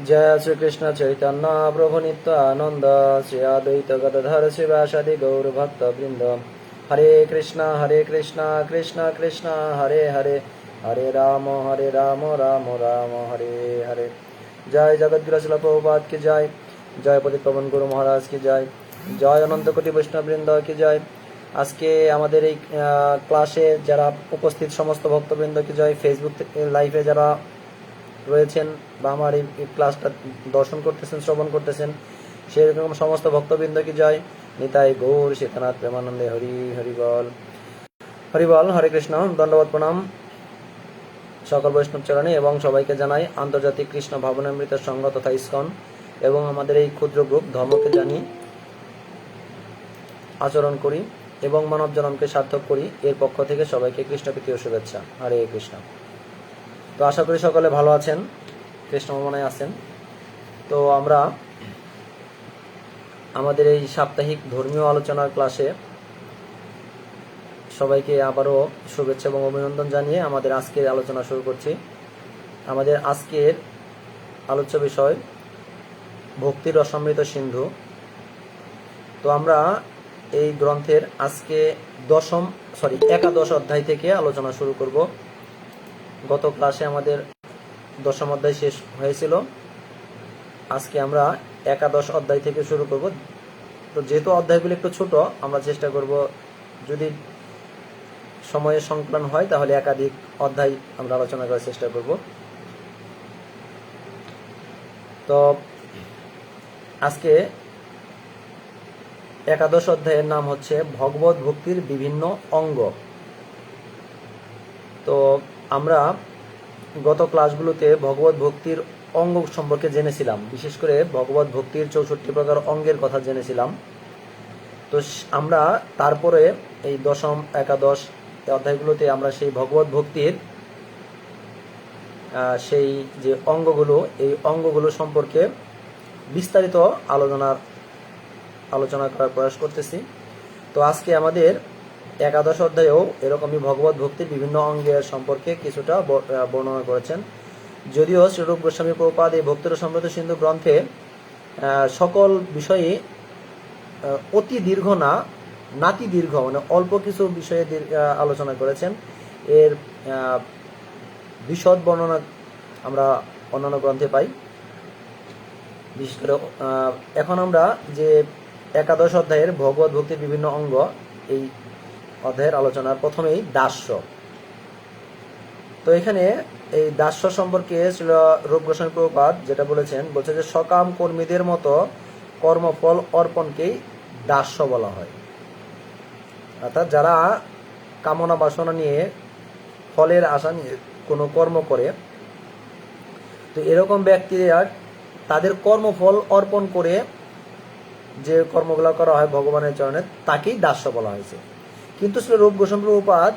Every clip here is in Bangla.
जय श्री कृष्ण चैतन्य प्रभु नित्यानंद श्री अद्वैत गदाधर शिवासादि गौर भक्त वृंद। हरे कृष्णा कृष्ण कृष्ण हरे हरे, हरे राम राम राम हरे हरे। जय जगद्गुरु श्रील प्रभुपाद की जय, जय पतित पवन गुरु महाराज की जय, जय अनंत कोटि वैष्णव वृंद की जय। আজকে আমাদের এই ক্লাসে যারা উপস্থিত সমস্ত ভক্তবৃন্দ কি জয়, ফেসবুক লাইভে যারা রয়েছেন বা আমার এই ক্লাসটা দর্শন করতেছেন, শ্রবণ করতেছেন, সেরকম সমস্ত ভক্তবৃন্দ কি জয়। নিতাই গৌর সীতানাথ প্রেমানন্দে হরি হরি বল, হরি বল। হরে কৃষ্ণ, দণ্ডবত প্রণাম সকল বৈষ্ণব চরণে এবং সবাইকে জানাই আন্তর্জাতিক কৃষ্ণ ভাবনামৃত সংঘ তথা ইসকন এবং আমাদের এই ক্ষুদ্র গ্রুপ ধর্মকে জানি আচরণ করি এবং মানব জনমকে সার্থক করি, এর পক্ষ থেকে সবাইকে কৃষ্ণপ্রীতি ও শুভেচ্ছা। হরে কৃষ্ণ। তো আশা করি সকলে ভালো আছেন, কৃষ্ণ ভাবনায় আছেন। তো আমরা আমাদের এই সাপ্তাহিক ধর্মীয় আলোচনার ক্লাসে সবাইকে আবারও শুভেচ্ছা এবং অভিনন্দন জানিয়ে আমাদের আজকের আলোচনা শুরু করছি। আমাদের আজকের আলোচ্য বিষয় ভক্তির রসামৃত সিন্ধু। তো আমরা এই গ্রন্থের আজকে একাদশ অধ্যায় থেকে আলোচনা শুরু করব। গত ক্লাসে আমাদের দশম অধ্যায় শেষ হয়েছিল, আজকে আমরা একাদশ অধ্যায় থেকে শুরু করব। তো যেহেতু অধ্যায়গুলো একটু ছোট, আমরা চেষ্টা করব যদি সময়ের সংকলন হয় তাহলে একাধিক অধ্যায় আমরা আলোচনা করার চেষ্টা করব। তো আজকে একাদশ অধ্যায়ের নাম হচ্ছে ভগবত ভক্তির বিভিন্ন অঙ্গ। তো আমরা গত ক্লাসগুলোতে ভগবত ভক্তির অঙ্গ সম্পর্কে জেনেছিলাম, বিশেষ করে ভগবত ভক্তির 64 প্রকার অঙ্গের কথা জেনেছিলাম। তো আমরা তারপরে এই দশম একাদশ অধ্যায়গুলোতে আমরা সেই ভগবত ভক্তির সেই যে অঙ্গগুলো, এই অঙ্গগুলো সম্পর্কে বিস্তারিত আলোচনা করার প্রয়াস করতেছি। তো আজকে আমাদের একাদশ অধ্যায়েও এরকমই ভগবত ভক্তির বিভিন্ন অঙ্গের সম্পর্কে কিছুটা বর্ণনা করেছেন। যদিও শ্রীরূপ গোস্বামী প্রভুপাদ এই ভক্তির রসামৃত সিন্ধু গ্রন্থে সকল বিষয়ে অতি দীর্ঘ না, নাতি দীর্ঘ, মানে অল্প কিছু বিষয়ে আলোচনা করেছেন। এর বিশদ বর্ণনা আমরা অন্যান্য গ্রন্থে পাই। বিশেষ করে এখন আমরা যে একাদশ অধ্যায়ের ভগবত ভক্তির বিভিন্ন অঙ্গ, এই অধ্যায়ের আলোচনার প্রথমেই দাস্য। তো এখানে এই দাস্য সম্পর্কে রূপ গোস্বামী প্রভুপাদ যেটা বলছে যে সকাম কর্মীদের মতো কর্মফল অর্পণকেই দাস্য বলা হয়। অর্থাৎ যারা কামনা বাসনা নিয়ে, ফলের আশা নিয়ে কোনো কর্ম করে, তো এরকম ব্যক্তিরা তাদের কর্মফল অর্পণ করে যে কর্মগুলো করা হয় ভগবানের চরণে, তাকেই দাস্য বলা হয়েছে। কিন্তু রূপ গোস্বামী প্রভুপাদ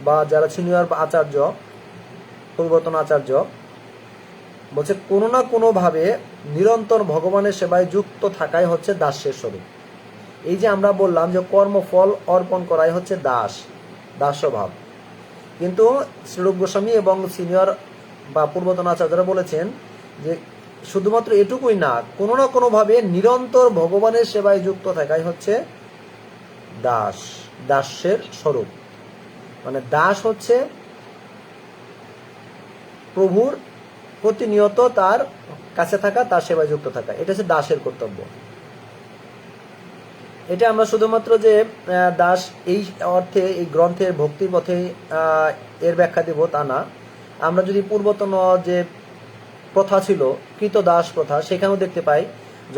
বা যারা সিনিয়র আচার্য, পরিবর্তন আচার্য বলছে কোনো না কোনো ভাবে নিরন্তর ভগবানের সেবায় যুক্ত থাকাই হচ্ছে দাস্যের স্বরূপ। এই যে আমরা বললাম যে কর্মফল অর্পণ করাই হচ্ছে দাস্যভাব, কিন্তু শ্রীরূপ গোস্বামী এবং সিনিয়র বা পূর্বতন আচার্যরা বলেছেন যে শুধুমাত্র এটুকুই না, কোনো না কোনো ভাবে নিরন্তর ভগবানের সেবায় যুক্ত থাকাই হচ্ছে দাস্যের স্বরূপ। মানে দাস হচ্ছে প্রভুর প্রতিনিয়ত তার কাছে থাকা, তার সেবায় যুক্ত থাকা, এটা হচ্ছে দাসের কর্তব্য। এটা আমরা শুধুমাত্র যে দাস এই অর্থে এই গ্রন্থের ভক্তির পথে এর ব্যাখ্যা দেব তা না। আমরা যদি পূর্বতন যে প্রথা ছিল, কৃতদাস প্রথা, সেখানেও দেখতে পাই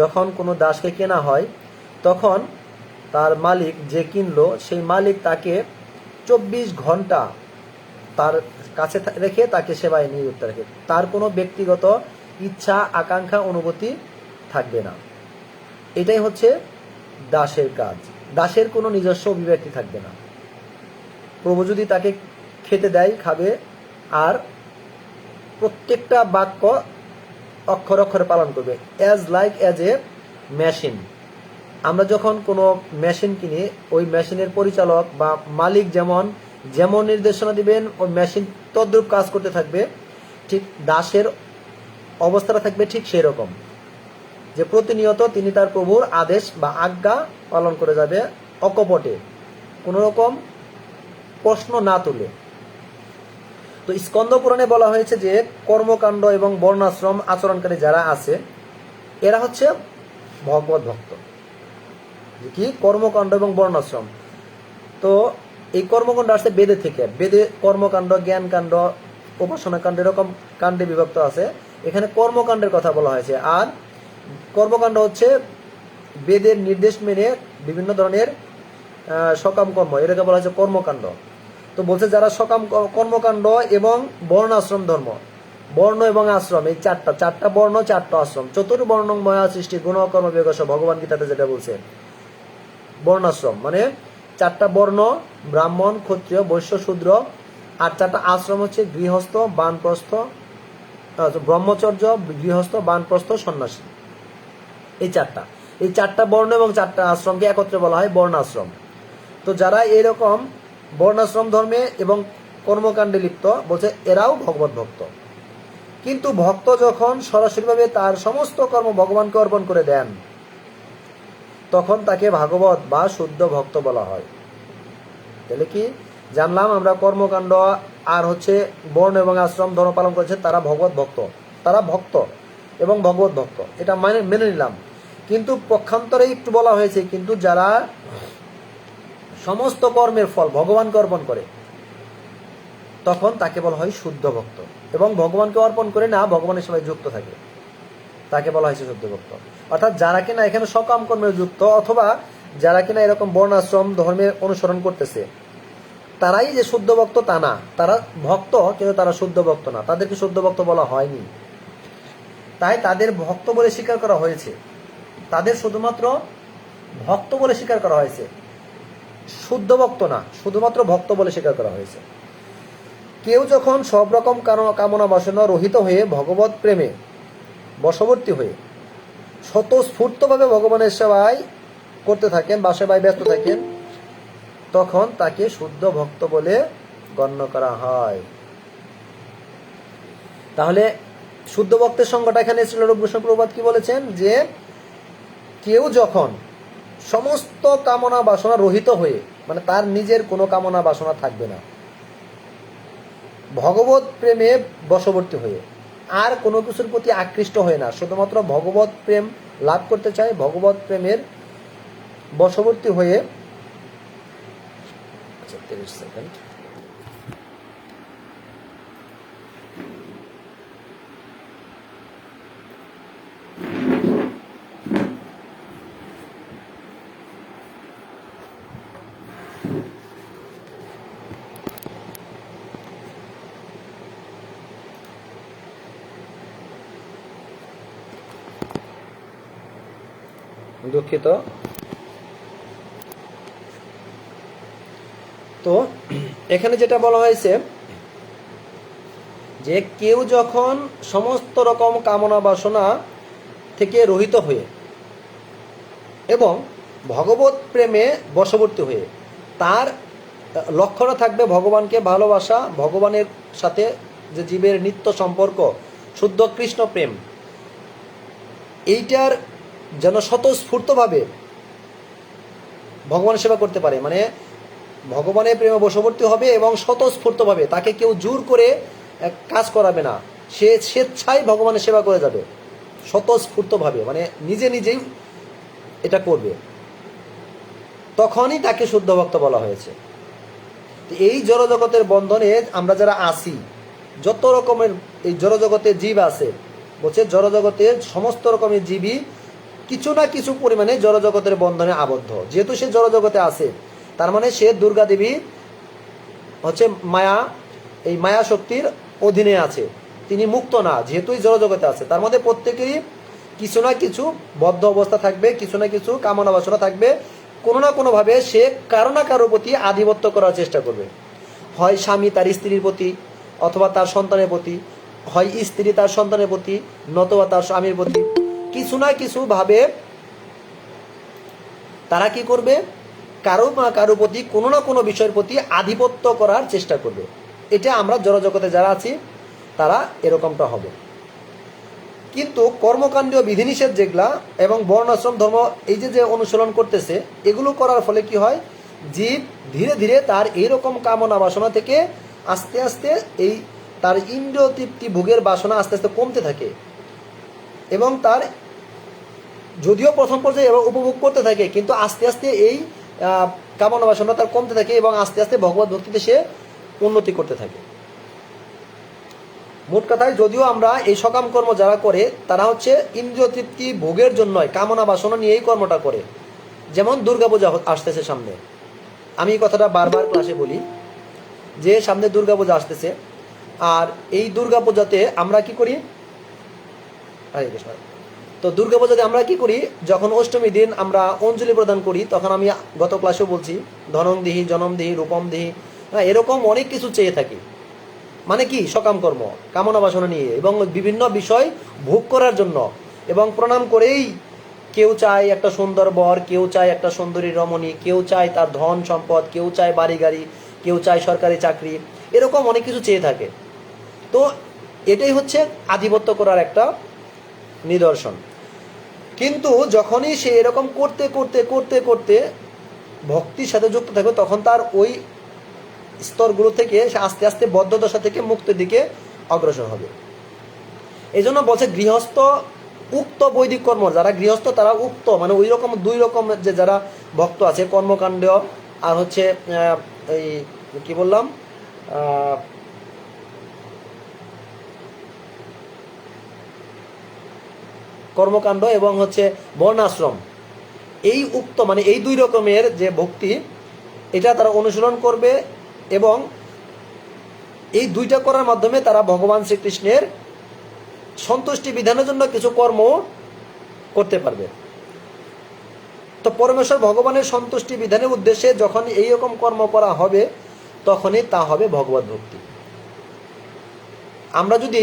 যখন কোনো দাসকে কেনা হয় তখন তার মালিক যে কিনলো, সেই মালিক তাকে 24 ঘন্টা তার কাছে রেখে তাকে সেবায় নিযুক্ত রাখে। তার কোনো ব্যক্তিগত ইচ্ছা, আকাঙ্ক্ষা, অনুভূতি থাকবে না। এটাই হচ্ছে দাসের কাজ। দাসের কোনো নিজস্ব অভিব্যক্তি থাকবে না। প্রভু যদি তাকে খেতে দেয়, খাবে, আর প্রত্যেকটা বাক্য অক্ষর অক্ষরে পালন করবে, অ্যাজ এ মেশিন। আমরা যখন কোনো মেশিন কিনি, ওই মেশিনের পরিচালক বা মালিক যেমন নির্দেশনা দিবেন, ওই মেশিন তদ্রূপ কাজ করতে থাকবে। ঠিক দাসের অবস্থাটা থাকবে ঠিক সেই রকম, যে প্রতিনিয়ত তিনি তার প্রভুর আদেশ বা আজ্ঞা পালন করে যাবে, অকপটে, কোন রকম প্রশ্ন না তুলে। তো স্কন্দ পুরাণে বলা হয়েছে যে কর্মকাণ্ড এবং বর্ণাশ্রম আচরণকারী যারা আছে এরা হচ্ছে ভগবত ভক্ত। কি কর্মকাণ্ড এবং বর্ণাশ্রম, তো এই কর্মকাণ্ড আসছে বেদে থেকে। বেদে কর্মকাণ্ড, জ্ঞানকাণ্ড, উপাসনা কাণ্ড এরকম কাণ্ডে বিভক্ত আছে। এখানে কর্মকাণ্ডের কথা বলা হয়েছে। আর কর্মকাণ্ড হচ্ছে বেদের নির্দেশ মেনে বিভিন্ন ধরনের সকাম কর্ম, এটাকে বলা হয়েছে কর্মকাণ্ড। তো বলছে যারা সকাম কর্মকাণ্ড এবং বর্ণাশ্রম ধর্ম, বর্ণ এবং আশ্রম, এই চারটা বর্ণ, চারটা আশ্রম, চতুর্বর্ণময়া সৃষ্টি গুণকর্ম বিকাশ, ভগবান গীতাতে যেটা বলছে। বর্ণাশ্রম মানে চারটা বর্ণ, ব্রাহ্মণ, ক্ষত্রিয়, বৈশ্য, শূদ্র, আর চারটা আশ্রম হচ্ছে গৃহস্থ, বানপ্রস্থ, ব্রহ্মচর্য, গৃহস্থ, বানপ্রস্থ, সন্ন্যাসী। এই চারটা বর্ণ এবং চারটা আশ্রমকে একত্রে বলা হয় বর্ণাশ্রম। তো যারা এরকম বর্ণাশ্রম ধর্মে এবং কর্মকাণ্ডে লিপ্ত, বলছে এরাও ভগবত ভক্ত। কিন্তু ভক্ত যখন সরাসরিভাবে তার সমস্ত কর্ম ভগবানকে অর্পণ করে দেন, তখন তাকে ভাগবত বা শুদ্ধ ভক্ত বলা হয়। তাহলে কি জানলাম আমরা? কর্মকাণ্ড আর হচ্ছে বর্ণ এবং আশ্রম ধর্ম পালন করেছে তারা ভগবত ভক্ত, তারা ভক্ত এবং ভগবত ভক্ত, এটা মেনে নিলাম। কিন্তু পক্ষান্তরে একটু বলা হয়েছে, কিন্তু যারা সমস্ত কর্মের ফল ভগবানকে অর্পণ করে, তখন তাকে বলা হয় শুদ্ধ ভক্ত। এবং ভগবানকে অর্পণ করে না, ভগবানের সবাই যুক্ত থাকে, তাকে বলা হয়েছে শুদ্ধ ভক্ত। অর্থাৎ যারা কিনা এখানে সকাম কর্মে যুক্ত, অথবা যারা কিনা এরকম বর্ণাশ্রম ধর্মের অনুসরণ করতেছে, তারাই যে শুদ্ধ ভক্ত তা না। তারা ভক্ত, কিন্তু তারা শুদ্ধ ভক্ত না, তাদেরকে শুদ্ধ ভক্ত বলা হয়নি। তাই তাদের ভক্ত বলে স্বীকার করা হয়েছে, তাদের শুধুমাত্র ভক্ত বলে স্বীকার করা হয়েছে, শুদ্ধ ভক্ত না, শুধুমাত্র ভক্ত বলে স্বীকার করা হয়েছে। কেউ যখন সব রকম কামনা বাসনা রহিত হয়ে ভগবত প্রেমে বশবর্তী হয়ে স্বতঃস্ফূর্তভাবে ভগবানের সেবায় করতে থাকেন বা সেবায় ব্যস্ত থাকেন, তখন তাকে শুদ্ধ ভক্ত বলে গণ্য করা হয়। তাহলে শুদ্ধ ভক্তের সংজ্ঞাটা এখানে শ্রীল বৈষ্ণব প্রভুপাদ কি বলেছেন? যে কেউ যখন সমস্ত কামনা বাসনা রহিত হয়ে, মানে তার নিজের কোনো কামনা বাসনা থাকবে না, ভগবত প্রেমে বশবর্তী হয়ে, আর কোনো কিছুর প্রতি আকৃষ্ট হয়ে না, শুধুমাত্র ভগবত প্রেম লাভ করতে চায়, ভগবত প্রেমের বশবর্তী হয়ে, 30 সেকেন্ড, দুঃখিত। তো এখানে যেটা বলা হয়েছে যে কেউ যখন সমস্ত রকম কামনা বাসনা থেকে রহিত হয়ে এবং ভগবত প্রেমে বশবর্তী হয়ে, তার লক্ষ্যটা থাকবে ভগবানকে ভালোবাসা, ভগবানের সাথে যে জীবের নিত্য সম্পর্ক, শুদ্ধ কৃষ্ণ প্রেম, এইটার যেন স্বতঃস্ফূর্তভাবে ভগবানের সেবা করতে পারে, মানে ভগবানের প্রেমে বশবর্তী হবে এবং স্বতঃস্ফূর্তভাবে, তাকে কেউ জোর করে কাজ করাবে না, সে স্বেচ্ছায় ভগবানের সেবা করে যাবে স্বতঃস্ফূর্তভাবে, মানে নিজে নিজেই এটা করবে, তখনই তাকে শুদ্ধ ভক্ত বলা হয়েছে। এই জড়জগতের বন্ধনে আমরা যারা আছি, যত রকমের এই জড়জগতের জীব আছে, বলছে জড়জগতের সমস্ত রকমের জীবই কিছু না কিছু পরিমাণে জড়জগতের বন্ধনে আবদ্ধ। যেহেতু সে জড়জগতে আছে, তার মানে সে দুর্গা দেবী হচ্ছে মায়া, এই মায়া শক্তির অধীনে আছে, তিনি মুক্ত না, যেহেতু জড়জগতে আছে। তার মধ্যে প্রত্যেকেরই কিছু না কিছু বদ্ধ অবস্থা থাকবে, কিছু না কিছু কামনা বাসনা থাকবে, কোনো না কোনোভাবে সে কারো না কারোর প্রতি আধিপত্য করার চেষ্টা করবে। হয় স্বামী তার স্ত্রীর প্রতি, অথবা তার সন্তানের প্রতি, হয় স্ত্রী তার সন্তানের প্রতি, নতুবা তার স্বামীর প্রতি, কিছু না কিছু ভাবে তারা কি করবে, কারো না কারো প্রতি, কোনো না কোনো বিষয়ের প্রতি আধিপত্য করার চেষ্টা করবে। এটা আমরা জড়জগতে যারা আছি তারা এরকমটা হবে। কিন্তু কর্মকাণ্ডীয় বিধিনিষেধ যেগুলা এবং বর্ণাশ্রম ধর্ম এই যে অনুসরণ করতেছে, এগুলো করার ফলে কি হয়, জীব ধীরে ধীরে তার এইরকম কামনা বাসনা থেকে আস্তে আস্তে এই তার ইন্দ্রিয় তৃপ্তি ভোগের বাসনা আস্তে আস্তে কমতে থাকে এবং তার যদিও প্রথম পর্যায়ে উপভোগ করতে থাকে, কিন্তু আস্তে আস্তে এই কামনা বাসনা তার কমতে থাকে এবং আস্তে আস্তে ভগবত ভক্তিতে সে উন্নতি করতে থাকে। মোট কথায় যদিও আমরা এই সকাম কর্ম যারা করে তারা হচ্ছে ইন্দ্রিয় তৃপ্তি ভোগের জন্যই কামনা বাসনা নিয়ে এই কর্মটা করে। যেমন দুর্গাপূজা আসতেছে সামনে, আমি এই কথাটা বারবার ক্লাসে বলি যে সামনে দুর্গাপূজা আসতেছে, আর এই দুর্গাপূজাতে আমরা কি করি, তো দুর্গাপূজাতে আমরা কি করি, যখন অষ্টমী দিন আমরা অঞ্জলি প্রদান করি, তখন আমি গত ক্লাসেও বলছি ধনং দিহি জনম দিহি রূপম দিহি, হ্যাঁ, এরকম অনেক কিছু চেয়ে থাকি। মানে কি, সকাম কর্ম কামনা বাসনা নিয়ে এবং বিভিন্ন বিষয় ভোগ করার জন্য, এবং প্রণাম করেই কেউ চায় একটা সুন্দর বর, কেউ চায় একটা সুন্দরী রমণী, কেউ চায় তার ধন সম্পদ, কেউ চায় বাড়ি গাড়ি, কেউ চায় সরকারি চাকরি, এরকম অনেক কিছু চেয়ে থাকে। তো এটাই হচ্ছে আধিপত্য করার একটা নিদর্শন। কিন্তু যখনই সে এরকম করতে করতে করতে করতে ভক্তির সাথে যুক্ত থাকবে, তখন তার ওই স্তরগুলো থেকে সে আস্তে আস্তে বদ্ধদশা থেকে মুক্তির দিকে অগ্রসর হবে। এই জন্য বলছে গৃহস্থ উক্ত বৈদিক কর্ম, যারা গৃহস্থ তারা উক্ত মানে ওই রকম দুই রকম যে যারা ভক্ত আছে, কর্মকাণ্ড আর হচ্ছে এই কি বললাম কর্মকাণ্ড এবং হচ্ছে বর্ণাশ্রম, এই উক্ত মানে এই দুই রকমের যে ভক্তি, এটা তারা অনুসরণ করবে এবং এই দুইটা করার মাধ্যমে তারা ভগবান শ্রীকৃষ্ণের সন্তুষ্টি বিধানের জন্য কিছু কর্ম করতে পারবে। তো পরমেশ্বর ভগবানের সন্তুষ্টি বিধানের উদ্দেশ্যে যখন এই রকম কর্ম করা হবে, তখনই তা হবে ভগবত ভক্তি। আমরা যদি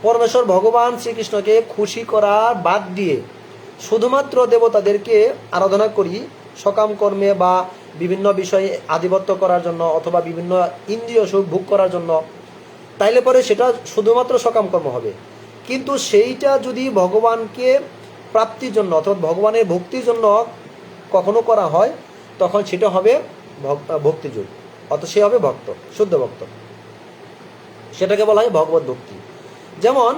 পরমেশ্বর ভগবান শ্রীকৃষ্ণকে খুশি করার বাদ দিয়ে শুধুমাত্র দেবতাদেরকে আরাধনা করি সকাম কর্মে বা বিভিন্ন বিষয়ে আধিপত্য করার জন্য অথবা বিভিন্ন ইন্দ্রিয় সুখ ভোগ করার জন্য, তাইলে পরে সেটা শুধুমাত্র সকাম কর্ম হবে। কিন্তু সেইটা যদি ভগবানকে প্রাপ্তির জন্য অথবা ভগবানের ভক্তির জন্য কখনো করা হয়, তখন সেটা হবে ভক্তিযোগ, অত সে হবে ভক্ত, শুদ্ধ ভক্ত। সেটাকে বলা হয় ভগবত ভক্তি। যেমন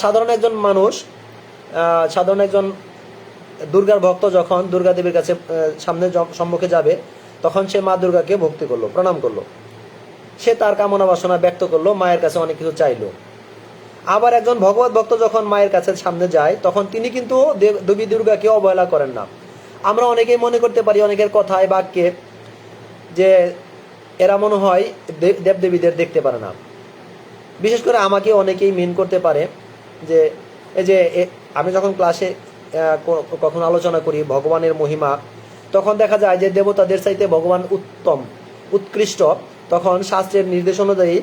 সাধারণ একজন মানুষ, সাধারণ একজন দুর্গার ভক্ত যখন দুর্গা দেবীর কাছে সামনে সম্মুখে যাবে, তখন সে মা দুর্গাকে ভক্তি করলো, প্রণাম করলো, সে তার কামনা বাসনা ব্যক্ত করলো, মায়ের কাছে অনেক কিছু চাইলো। আবার একজন ভগবত ভক্ত যখন মায়ের কাছে সামনে যায়, তখন তিনি কিন্তু দেবী দুর্গাকে অবহেলা করেন না। আমরা অনেকেই মনে করতে পারি অনেকের কথায় বাক্যে যে এরা মনে হয় দেবদেবীদের দেখতে পারে না। বিশেষ করে আমাকে অনেকেই মেন করতে পারে যে এই যে আমি যখন ক্লাসে কখন আলোচনা করি ভগবানের মহিমা, তখন দেখা যায় যে দেবতাদের চাইতে ভগবান উত্তম উৎকৃষ্ট, তখন শাস্ত্রের নির্দেশ অনুযায়ী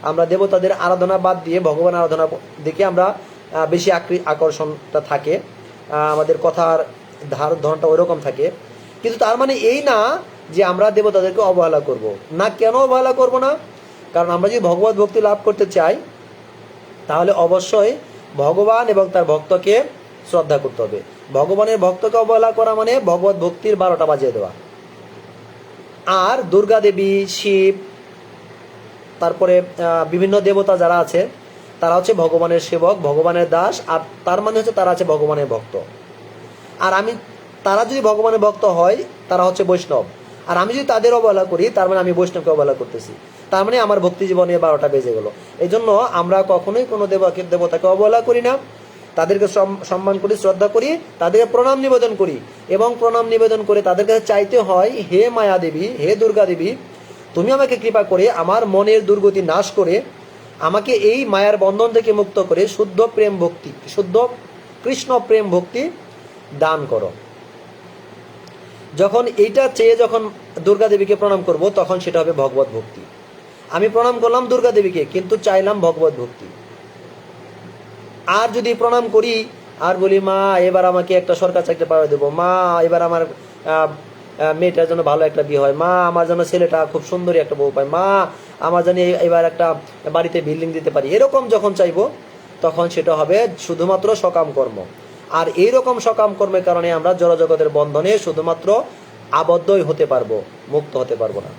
আমরা দেবতাদের আরাধনা বাদ দিয়ে ভগবান আরাধনা দিকে আমরা বেশি আকর্ষণটা থাকে, আমাদের কথার ধরনটা ওইরকম থাকে। কিন্তু তার মানে এই না যে আমরা দেবতাদেরকে অবহেলা করব না। কেন অবহেলা করব না? কারণ আমরা যদি ভগবত ভক্তি লাভ করতে চাই, তাহলে অবশ্যই ভগবান এবং তার ভক্তকে শ্রদ্ধা করতে হবে। ভগবানের ভক্তকে অবহেলা করা মানে ভগবত ভক্তির 12টা বাজিয়ে দেওয়া। আর দুর্গা দেবী, শিব, তারপরে বিভিন্ন দেবতা যারা আছে, তারা হচ্ছে ভগবানের সেবক, ভগবানের দাস, আর তার মানে হচ্ছে তারা আছে ভগবানের ভক্ত। আর তারা যদি ভগবানের ভক্ত হয়, তারা হচ্ছে বৈষ্ণব। আর আমি যদি তাদের অবহেলা করি, তার মানে আমি বৈষ্ণবকে অবহেলা করতেছি, তার মানে আমার ভক্তি জীবনে 12টা বেজে গেল। এই জন্য আমরা কখনোই কোনো দেবতাকে অবহেলা করি না, তাদেরকে সম্মান করি, শ্রদ্ধা করি, তাদেরকে প্রণাম নিবেদন করি, এবং প্রণাম নিবেদন করে তাদের কাছে চাইতে হয়, হে মায়া দেবী, হে দুর্গা দেবী, তুমি আমাকে কৃপা করে আমার মনের দুর্গতি নাশ করে আমাকে এই মায়ার বন্ধন থেকে মুক্ত করে শুদ্ধ প্রেম ভক্তি, শুদ্ধ কৃষ্ণ প্রেম ভক্তি দান করো। যখন এইটা চেয়ে যখন দুর্গা দেবীকে প্রণাম করব, তখন সেটা হবে ভগবত ভক্তি। আমি প্রণাম করলাম দুর্গা দেবীকে, কিন্তু চাইলাম ভগবত ভক্তি। আর যদি প্রণাম করি আর বলি, মা এবার আমাকে একটা সরকার চাকরি পাওয়া দেবো, মা এবার আমার মেয়েটার জন্য ভালো একটা বিয়ে হয়, মা আমার জন্য ছেলেটা খুব সুন্দরী একটা বউ পায়, মা আমার জন্য এবার একটা বাড়িতে বিল্ডিং দিতে পারি, এরকম যখন চাইবো, তখন সেটা হবে শুধুমাত্র সকাম কর্ম। আর এইরকম সকাম কর্মের কারণে আমরা জড়জগতের বন্ধনে শুধুমাত্র আবদ্ধই হতে পারবো, মুক্ত হতে পারবো না।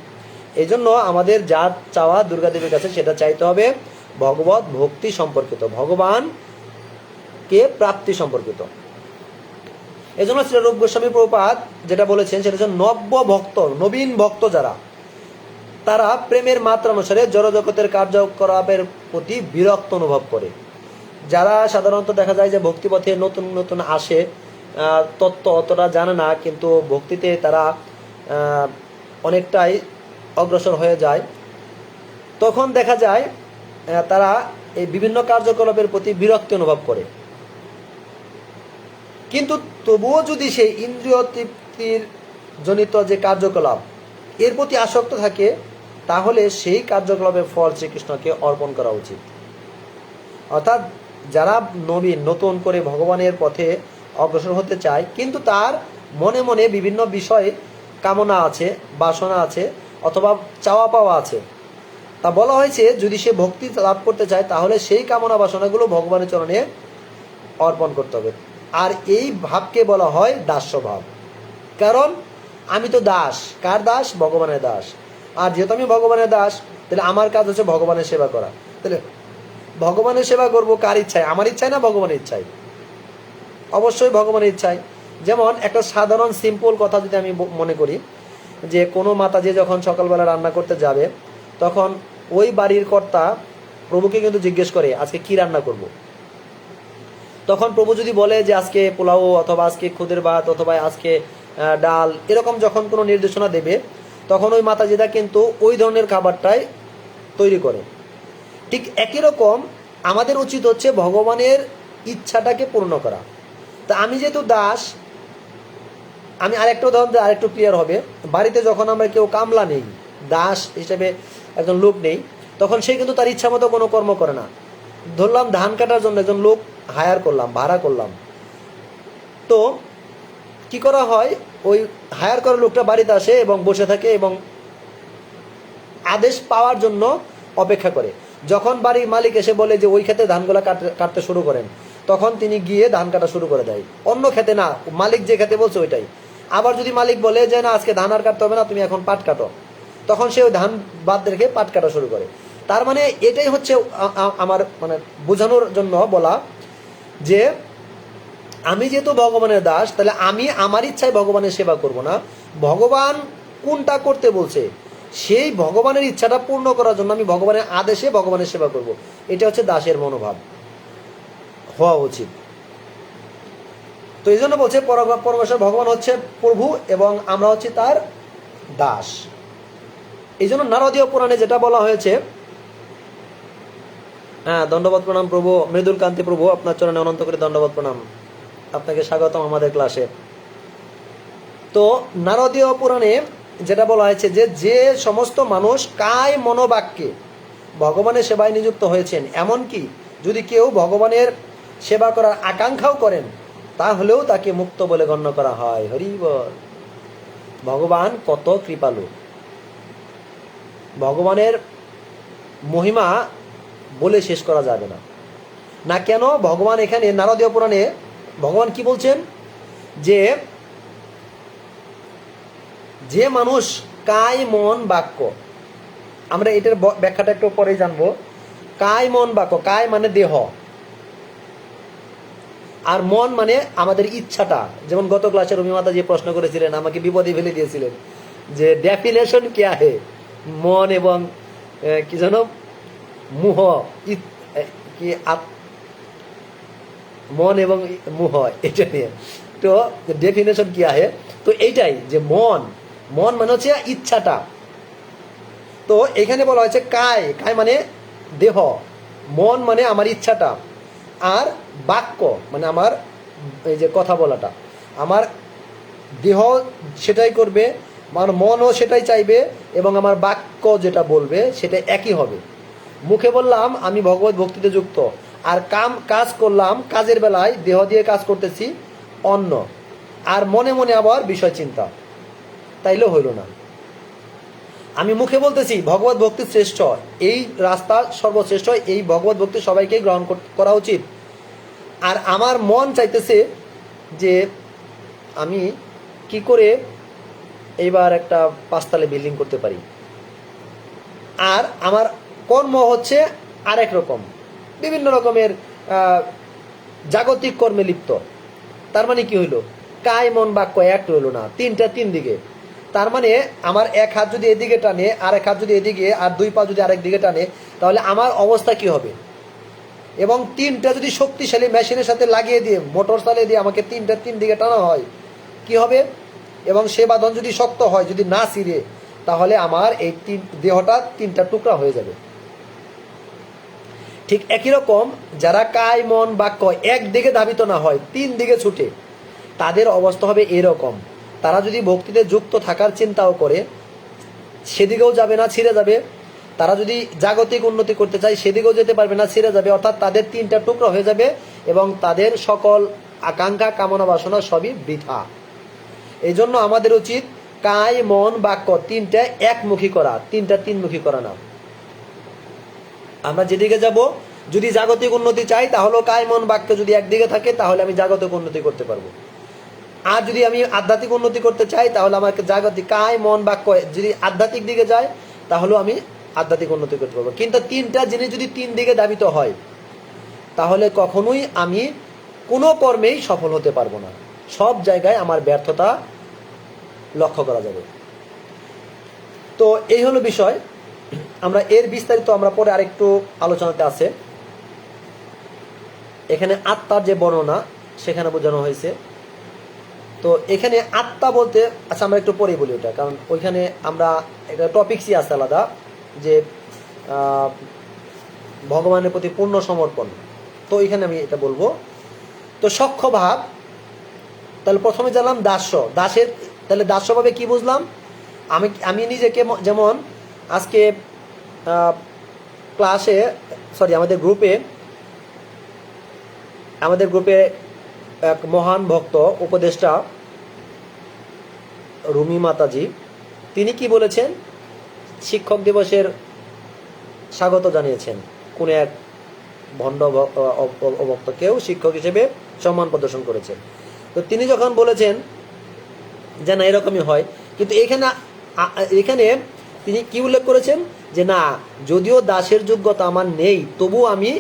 এই জন্য আমাদের যা চাওয়া দুর্গাদেবীর কাছে সেটা চাইতে হবে ভগবত ভক্তি সম্পর্কিত, ভগবানকে প্রাপ্তি সম্পর্কিত। এই জন্য শ্রী রূপ গোস্বামী প্রভুপাদ যেটা বলেছেন সেটা হচ্ছে নব্য ভক্ত, নবীন ভক্ত যারা, তারা প্রেমের মাত্রা অনুসারে জড়জগতের কার্যকলাপের প্রতি বিরক্ত অনুভব করে। যারা সাধারণত দেখা যায় যে ভক্তিপথে নতুন নতুন আসে, তত্ত্ব অতটা জানে না, কিন্তু ভক্তিতে তারা অনেকটাই অগ্রসর হয়ে যায়, তখন দেখা যায় তারা এই বিভিন্ন কার্যকলাপের প্রতি বিরক্তি অনুভব করে। কিন্তু তবুও যদি সেই ইন্দ্রিয় তৃপ্তির জনিত যে কার্যকলাপ এর প্রতি আসক্ত থাকে, তাহলে সেই কার্যকলাপের ফল শ্রীকৃষ্ণকে অর্পণ করা উচিত। অর্থাৎ যারা নবীন, নতুন করে ভগবানের পথে অগ্রসর হতে চায়, কিন্তু তার মনে মনে বিভিন্ন বিষয়ে কামনা আছে, বাসনা আছে, অথবা চাওয়া পাওয়া আছে, তা বলা হয়েছে যদি সে ভক্তি লাভ করতে চায় তাহলে সেই কামনা বাসনাগুলো ভগবানের চরণে অর্পণ করতে হবে। আর এই ভাবকে বলা হয় দাস্য ভাব। কারণ আমি তো দাস, কার দাস? ভগবানের দাস। আর যেহেতু আমি ভগবানের দাস, তাহলে আমার কাজ হচ্ছে ভগবানের সেবা করা। তাহলে ভগবানের সেবা করব কার ইচ্ছায়? আমার ইচ্ছায় না ভগবানের ইচ্ছায়? অবশ্যই ভগবানের ইচ্ছায়। যেমন একটা সাধারণ সিম্পল কথা যদি আমি মনে করি, যে কোনো মাতাজি যখন সকালবেলা রান্না করতে যাবে, তখন ওই বাড়ির কর্তা প্রভুকে কিন্তু জিজ্ঞেস করে আজকে কি রান্না করব। তখন প্রভু যদি বলে যে আজকে পোলাও, অথবা আজকে খুদের ভাত, অথবা আজকে ডাল, এরকম যখন কোনো নির্দেশনা দেবে, তখন ওই মাতাজিদা কিন্তু ওই ধরনের খাবারটাই তৈরি করে। ঠিক একই রকম আমাদের উচিত হচ্ছে ভগবানের ইচ্ছাটাকে পূর্ণ করা। তা আমি যেহেতু দাস, আমি আরেকটা উদাহরণ দিয়ে আরেকটু ক্লিয়ার হবে। বাড়িতে যখন আমরা কেউ কামলা নেই, দাস হিসেবে একজন লোক নেই, তখন সে কিন্তু তার ইচ্ছা মতো কোনো কর্ম করে না। ধরলাম ধান কাটার জন্য একজন লোক হায়ার করলাম, ভাড়া করলাম, তো কি করা হয়, ওই হায়ার করা লোকটা বাড়িতে আসে এবং বসে থাকে এবং আদেশ পাওয়ার জন্য অপেক্ষা করে। যখন বাড়ির মালিক এসে বলে যে ওই ক্ষেতে ধানগুলা কাটতে শুরু করেন, তখন তিনি গিয়ে ধান কাটা শুরু করে দেয়। অন্য ক্ষেতে না, মালিক যে ক্ষেতে বলছে ওইটাই। আবার যদি মালিক বলে যে না আজকে ধান আর কাটতে হবে না, তুমি এখন পাট কাটো, তখন সে ওই ধান বাদ রেখে পাট কাটা শুরু করে। তার মানে এটাই হচ্ছে আমার মানে বোঝানোর জন্য বলা, যে আমি যেহেতু ভগবানের দাস, তাহলে আমি আমার ইচ্ছায় ভগবানের সেবা করব না। ভগবান কোনটা করতে বলছে, সেই ভগবানের ইচ্ছাটা পূর্ণ করার জন্য আমি ভগবানের আদেশে ভগবানের সেবা করব। এটা হচ্ছে দাসের মনোভাব হওয়া উচিত। তো এই জন্য বলছে পরমেশ্বর ভগবান হচ্ছে প্রভু এবং আমরা হচ্ছি তার দাস। এই জন্য নারদীয় পুরাণে যেটা বলা হয়েছে, হ্যাঁ ধন্যবাদ প্রণাম প্রভু, মৃদুল কান্তি প্রভু, আপনার চরণে অনন্ত করে ধন্যবাদ প্রণাম, আপনাকে স্বাগতম আমাদের ক্লাসে। তো নারদীয় পুরাণে যেটা বলা হয়েছে যে যে সমস্ত মানুষ কায় মনোবাক্যে ভগবানের সেবায় নিযুক্ত হয়েছেন, এমনকি যদি কেউ ভগবানের সেবা করার আকাঙ্ক্ষাও করেন, তাহলেও তাকে মুক্ত বলে গণ্য করা হয়। হরি বল। ভগবান কত কৃপালু, ভগবানের মহিমা বলে শেষ করা যাবে না। না কেন ভগবান এখানে নারদীয় পুরাণে ভগবান কি বলছেন, যে যে মানুষ কায় মন বাক্য, আমরা এটার ব্যাখ্যাটা একটু পরেই জানবো। কায় মন বাক্য, কায় মানে দেহ, আর মন মানে আমাদের ইচ্ছাটা। যেমন গত ক্লাসে রুমি মাতা যে প্রশ্ন করেছিলেন, আমাকে বিপদে ফেলে দিয়েছিলেন যে ডেফিনেশন क्या है মন এবং কি যেন মুহ, কি মন এবং মুহ, এটা নিয়ে। তো ডেফিনেশন क्या है, তো এইটাই যে মন, মন মানে হচ্ছে ইচ্ছাটা। তো এখানে বলা হয়েছে কায়, কায় মানে দেহ, মন মানে আমার ইচ্ছাটা, আর বাক্য মানে আমার এই যে কথা বলাটা। আমার দেহ সেটাই করবে, আমার মনও সেটাই চাইবে, এবং আমার বাক্য যেটা বলবে সেটা একই হবে। মুখে বললাম আমি ভগবত ভক্তিতে যুক্ত, আর কাজ করলাম, কাজের বেলায় দেহ দিয়ে কাজ করতেছি অন্য, আর মনে মনে আবার বিষয় চিন্তা, তাইলেও হইল না। আমি মুখে বলতেছি ভগবত ভক্তি শ্রেষ্ঠ, এই রাস্তা সর্বশ্রেষ্ঠ, এই ভগবত ভক্তি সবাইকে গ্রহণ করা উচিত। আর আমার মন চাইতেছে যে আমি কি করে এইবার একটা 5 তলা বিল্ডিং করতে পারি। আর আমার কর্ম হচ্ছে আরেক রকম, বিভিন্ন রকমের জাগতিক কর্মে লিপ্ত। তার মানে কি হইলো, কায় মন বাক্য এক রইল না, তিনটা তিন দিকে। তার মানে আমার এক হাত যদি এদিকে টানে, আর এক হাত যদি এদিকে, আর 2 পা যদি আরেক দিকে টানে, তাহলে আমার অবস্থা কি হবে। এবং তিনটা যদি শক্তিশালী মেশিনের সাথে লাগিয়ে দিয়ে, মোটর চালিয়ে দিয়ে আমাকে তিনটা তিন দিকে টানা হয়, কি হবে। এবং সে বাঁধন যদি শক্ত হয়, যদি না ছিঁড়ে, তাহলে আমার এই দেহটা 3টা টুকরা হয়ে যাবে। ঠিক একই রকম যারা কায় মন বাক্য একদিকে ধাবিত না হয়, 3 দিকে ছুটে, তাদের অবস্থা হবে এরকম। তারা যদি ভক্তিতে যুক্ত থাকার চিন্তাও করে, সেদিকেও যাবে না, ছিঁড়ে যাবে। তারা যদি জাগতিক উন্নতি করতে চায়, সেদিকেও যেতে পারবে না, ছিঁড়ে যাবে। অর্থাৎ তাদের 3টা টুকরা হয়ে যাবে এবং তাদের সকল আকাঙ্ক্ষা কামনা বাসনা সবই বৃথা। এই জন্য আমাদের উচিত কায় মন বাক্য 3টা একমুখী করা, 3টা 3মুখী করা না। আমরা যেদিকে যাব, যদি জাগতিক উন্নতি চাই, তাহলে কায় মন বাক্য যদি একদিকে থাকে, তাহলে আমি জাগতিক উন্নতি করতে পারবো। আর যদি আমি আধ্যাত্মিক উন্নতি করতে চাই, তাহলে আমাকে জাগতিক কায় মন বাক্য যদি আধ্যাত্মিক দিকে যায়, তাহলেও আমি আধ্যাত্মিক উন্নতি করতে পারবো। কিন্তু 3টা জিনিস যদি 3 দিকে ধাবিত হয়, তাহলে কখনোই আমি কোনো কর্মেই সফল হতে পারবো না। সব জায়গায় আমার ব্যর্থতা লক্ষ্য করা যাবে। তো এই হলো বিষয়। আমরা এর বিস্তারিত আমরা পরে আরেকটু আলোচনাতে আছে। এখানে আত্মার যে বর্ণনা সেখানে বোঝানো হয়েছে। তো এখানে আত্মা বলতে, আচ্ছা আমরা একটু পরে বলি ওটা, কারণ ওইখানে আমরা একটা টপিকসই আছে আলাদা, যে ভগবানের প্রতি পূর্ণ সমর্পণ। তো এখানে আমি এটা বলবো। তো সখ্য ভাব, তাহলে প্রথমে জানলাম দাস্য। দাসের, তাহলে দাস্যভাবে কি বুঝলাম, আমি নিজেকে, যেমন আজকে ক্লাসে, আমাদের গ্রুপে এক মহান ভক্ত উপদেষ্টা রুমি মাতাজি, তিনি কি বলেছেন, শিক্ষক দিবসের স্বাগত জানিয়েছেন কোন এক ভণ্ড ভক্তকেও শিক্ষক হিসেবে সম্মান প্রদর্শন করেছেন। তো তিনি যখন বলেছেন যে না এরকমই হয়, কিন্তু এখানে তিনি কি উল্লেখ করেছেন, যে না, যদিও দাসের যোগ্যতা আমার নেই, তবু আমি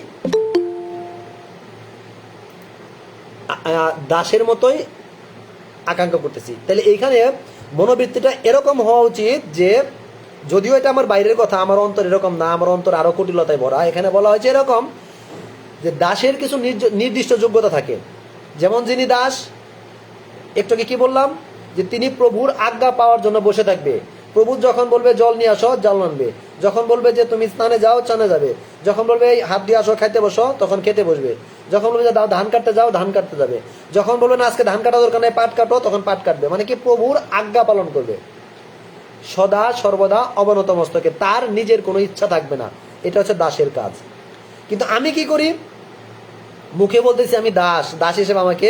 দাসের মতোই আকাঙ্ক্ষা করতেছি। তাহলে এইখানে মনোবৃত্তিটা এরকম হওয়া উচিত যে, যদিও এটা আমার বাইরের কথা, আমার অন্তর এরকম না, আমার অন্তর আরো কুটিলতায় ভরা। এখানে বলা হয়েছে এরকম যে দাসের কিছু নির্দিষ্ট যোগ্যতা থাকে। যেমন যিনি দাস, একটু কি বললাম, যে তিনি প্রভুর আজ্ঞা পাওয়ার জন্য বসে থাকবে। প্রভু যখন বলবে জল নিয়ে আসো, জল আনবে। যখন বলবে যে তুমি স্নানে যাও, স্নানে যাবে। যখন বলবে হাত দিয়ে আসো, খাইতে বসো, তখন খেতে বসবে। যখন বলবে যে ধান কাটতে যাও, ধান কাটতে যাবে। যখন বলবে না আজকে ধান কাটা দরকার নেই, পাট কাটো, তখন পাট কাটবে। মানে কি, প্রভুর আজ্ঞা পালন করবে সদা সর্বদা অবনত মস্তকে, তার নিজের কোনো ইচ্ছা থাকবে না। এটা হচ্ছে দাসের কাজ। কিন্তু আমি কি করি, মুখে বলতেছি আমি দাস হিসেবে আমাকে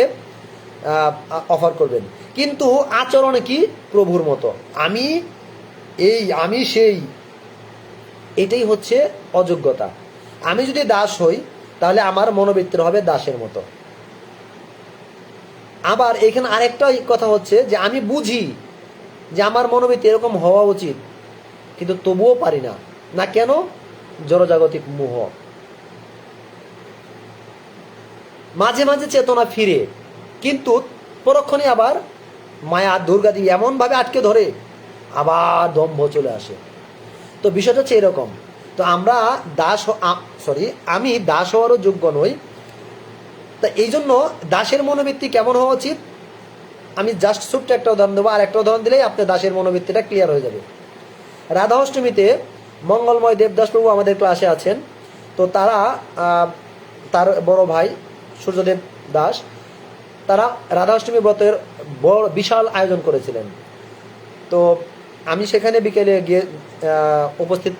অফার করবেন, কিন্তু আচরণে কি প্রভুর মতো, আমি সেই, এটাই হচ্ছে অযোগ্যতা। আমি যদি দাস হই, তাহলে আমার মনোবৃত্তি হবে দাসের মতো। আবার এখানে আরেকটা কথা হচ্ছে যে আমি বুঝি যে আমার মনোবৃত্তি এরকম হওয়া উচিত, কিন্তু তবুও পারি না। না কেন? জড়জাগতিক মোহ। মাঝে মাঝে চেতনা ফিরে, কিন্তু পরক্ষণে আবার মায়া দুর্গাদি এমন ভাবে আটকে ধরে, আবার দম্ভ চলে আসে। তো বিষয়টা হচ্ছে এরকম। তো আমরা আমি দাস হওয়ারও যোগ্য নই। তা এই জন্য দাসের মনোবৃত্তি কেমন হওয়া উচিত, আমি জাস্ট ছোট্ট একটা উদাহরণ দেবো। আর একটা উদাহরণ দিলেই আপনার দাসের মনোবৃত্তিটা ক্লিয়ার হয়ে যাবে। রাধা অষ্টমীতে মঙ্গলময় দেবদাস প্রভু আমাদের ক্লাসে আছেন। তো তার বড় ভাই সূর্যদেব দাস, তারা রাধা অষ্টমী ব্রতের বড় বিশাল আয়োজন করেছিলেন। তো আমি সেখানে বিকেলে গিয়ে উপস্থিত,